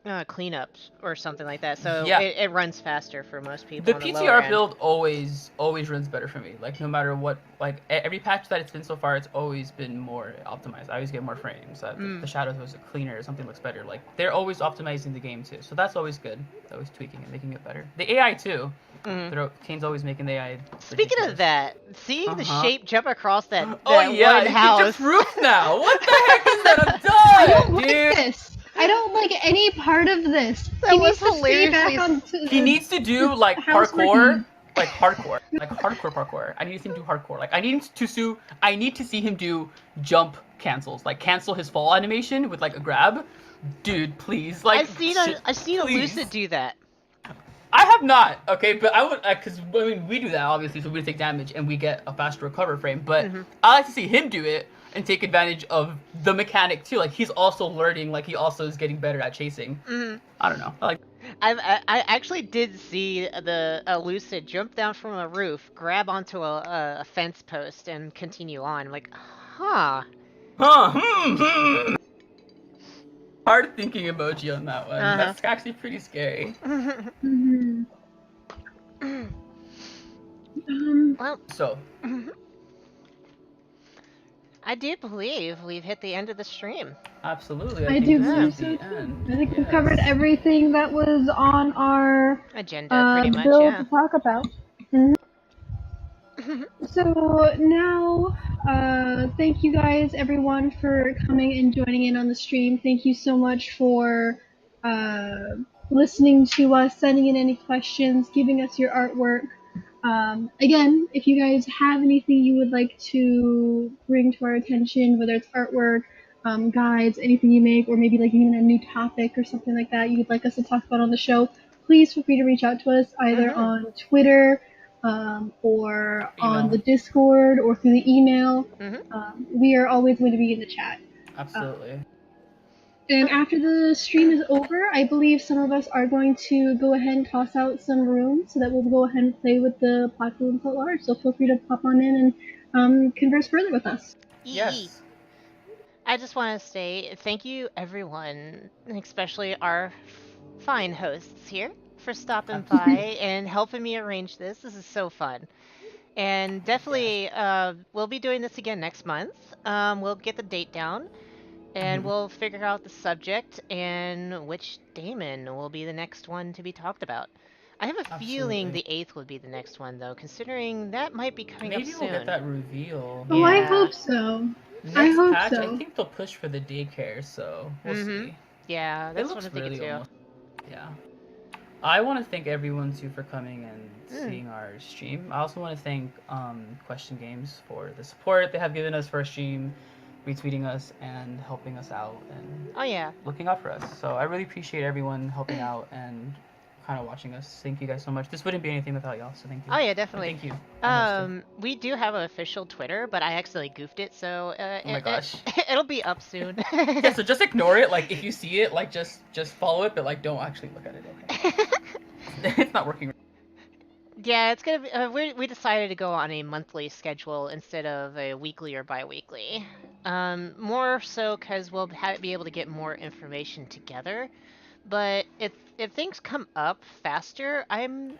Speaker 1: cleanups or something like that, so
Speaker 4: Yeah.
Speaker 1: it runs faster for most people.
Speaker 4: The
Speaker 1: on the lower
Speaker 4: PTR
Speaker 1: end.
Speaker 4: build always runs better for me. Like no matter what, like every patch that it's been so far, it's always been more optimized. I always get more frames. The shadows was cleaner. Something looks better. Like they're always optimizing the game too, so that's always good. They're always tweaking it, making it better. The AI too. Kane's always making the AI.
Speaker 1: Speaking of that, seeing the shape jump across that
Speaker 4: Oh yeah,
Speaker 1: one
Speaker 4: you
Speaker 1: house.
Speaker 4: can jump roof now. What the heck is that? I'm
Speaker 2: I don't
Speaker 4: done,
Speaker 2: like
Speaker 4: dude.
Speaker 2: this. I don't like any part of this.
Speaker 1: That
Speaker 2: He
Speaker 1: was
Speaker 2: needs to stay back
Speaker 1: hilariously-
Speaker 2: on.
Speaker 4: He needs to do like
Speaker 2: house
Speaker 4: parkour, like hardcore parkour. I need to see him do hardcore. Like I need to see him do jump cancels, like cancel his fall animation with like a grab. Dude, please, like
Speaker 1: I've seen a
Speaker 4: please.
Speaker 1: Lucid do that.
Speaker 4: I have not, okay, but I would, because I mean we do that obviously, so we take damage and we get a faster recover frame. But I like to see him do it and take advantage of the mechanic too. Like he's also learning, like he also is getting better at chasing. I don't know.
Speaker 1: I actually did see a Lucid jump down from a roof, grab onto a fence post, and continue on. I'm like, huh.
Speaker 4: Hard thinking emoji on that one. That's actually pretty scary.
Speaker 1: Well,
Speaker 4: So.
Speaker 1: I do believe we've hit the end of the stream.
Speaker 4: Absolutely.
Speaker 2: I do believe
Speaker 4: this is
Speaker 2: so
Speaker 4: the
Speaker 2: too.
Speaker 4: end.
Speaker 2: I think we covered everything that was on our
Speaker 1: Agenda, pretty much,
Speaker 2: bill
Speaker 1: yeah.
Speaker 2: to talk about. So now, thank you guys, everyone, for coming and joining in on the stream. Thank you so much for listening to us, sending in any questions, giving us your artwork. Again, if you guys have anything you would like to bring to our attention, whether it's artwork, guides, anything you make, or maybe like even a new topic or something like that you would like us to talk about on the show, please feel free to reach out to us either on Twitter, or on the Discord, or through the email. We are always going to be in the chat.
Speaker 4: Absolutely.
Speaker 2: And after the stream is over, I believe some of us are going to go ahead and toss out some rooms so that we'll go ahead and play with the platforms at large. So feel free to pop on in and converse further with us.
Speaker 4: Yes.
Speaker 1: I just want to say thank you, everyone, especially our fine hosts here, for stopping by and helping me arrange this. This is so fun. And definitely, we'll be doing this again next month. We'll get the date down, and we'll figure out the subject and which Daimon will be the next one to be talked about. I have a feeling the 8th would be the next one, though, considering that might be coming up soon.
Speaker 4: Maybe we'll get that reveal.
Speaker 2: Oh, I hope so.
Speaker 4: Next
Speaker 2: hope
Speaker 4: patch,
Speaker 2: so.
Speaker 4: I think they'll push for the daycare, so we'll see.
Speaker 1: Yeah, that's
Speaker 4: it
Speaker 1: what
Speaker 4: looks
Speaker 1: I'm thinking
Speaker 4: really
Speaker 1: too.
Speaker 4: almost. Yeah. I want to thank everyone too for coming and seeing our stream. I also want to thank Question Games for the support they have given us for our stream, retweeting us and helping us out and looking out for us. So I really appreciate everyone helping out and kind of watching us. Thank you guys so much. This wouldn't be anything without y'all, so thank you.
Speaker 1: Oh yeah, definitely.
Speaker 4: And thank you.
Speaker 1: We do have an official Twitter, but I accidentally goofed it, so
Speaker 4: oh my gosh.
Speaker 1: it'll be up soon.
Speaker 4: Yeah, so just ignore it. Like if you see it, like just follow it, but like don't actually look at it. Okay. It's not working.
Speaker 1: Yeah, it's gonna be. We decided to go on a monthly schedule instead of a weekly or bi-weekly. More so because we'll be able to get more information together. But if things come up faster,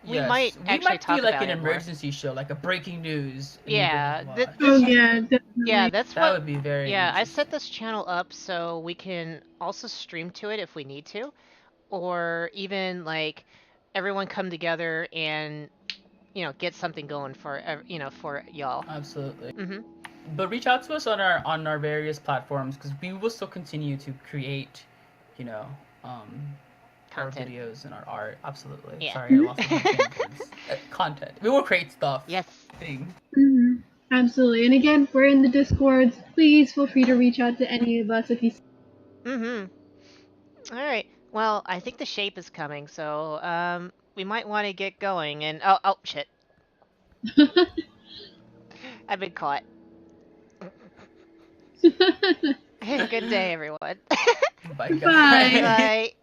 Speaker 1: we might actually talk
Speaker 4: do like
Speaker 1: about
Speaker 4: an
Speaker 1: it more.
Speaker 4: emergency show, like a breaking news.
Speaker 1: Yeah,
Speaker 2: definitely.
Speaker 1: Yeah, that's
Speaker 4: that would be very.
Speaker 1: Yeah, I set this channel up so we can also stream to it if we need to, or even like everyone come together and get something going for for y'all.
Speaker 4: Absolutely. But reach out to us on our various platforms because we will still continue to create,
Speaker 1: content.
Speaker 4: videos and our art. Absolutely.
Speaker 1: Yeah.
Speaker 4: Sorry, I lost my train of words. Content. We will create stuff.
Speaker 1: Yes.
Speaker 4: Thing.
Speaker 2: Mhm. Absolutely. And again, we're in the Discords. Please feel free to reach out to any of us if you.
Speaker 1: Mm-hmm. All right. Well, I think the shape is coming, so we might want to get going. And oh shit, I've been caught. Good day, everyone.
Speaker 4: Bye,
Speaker 2: Goodbye.
Speaker 4: guys.
Speaker 1: Bye.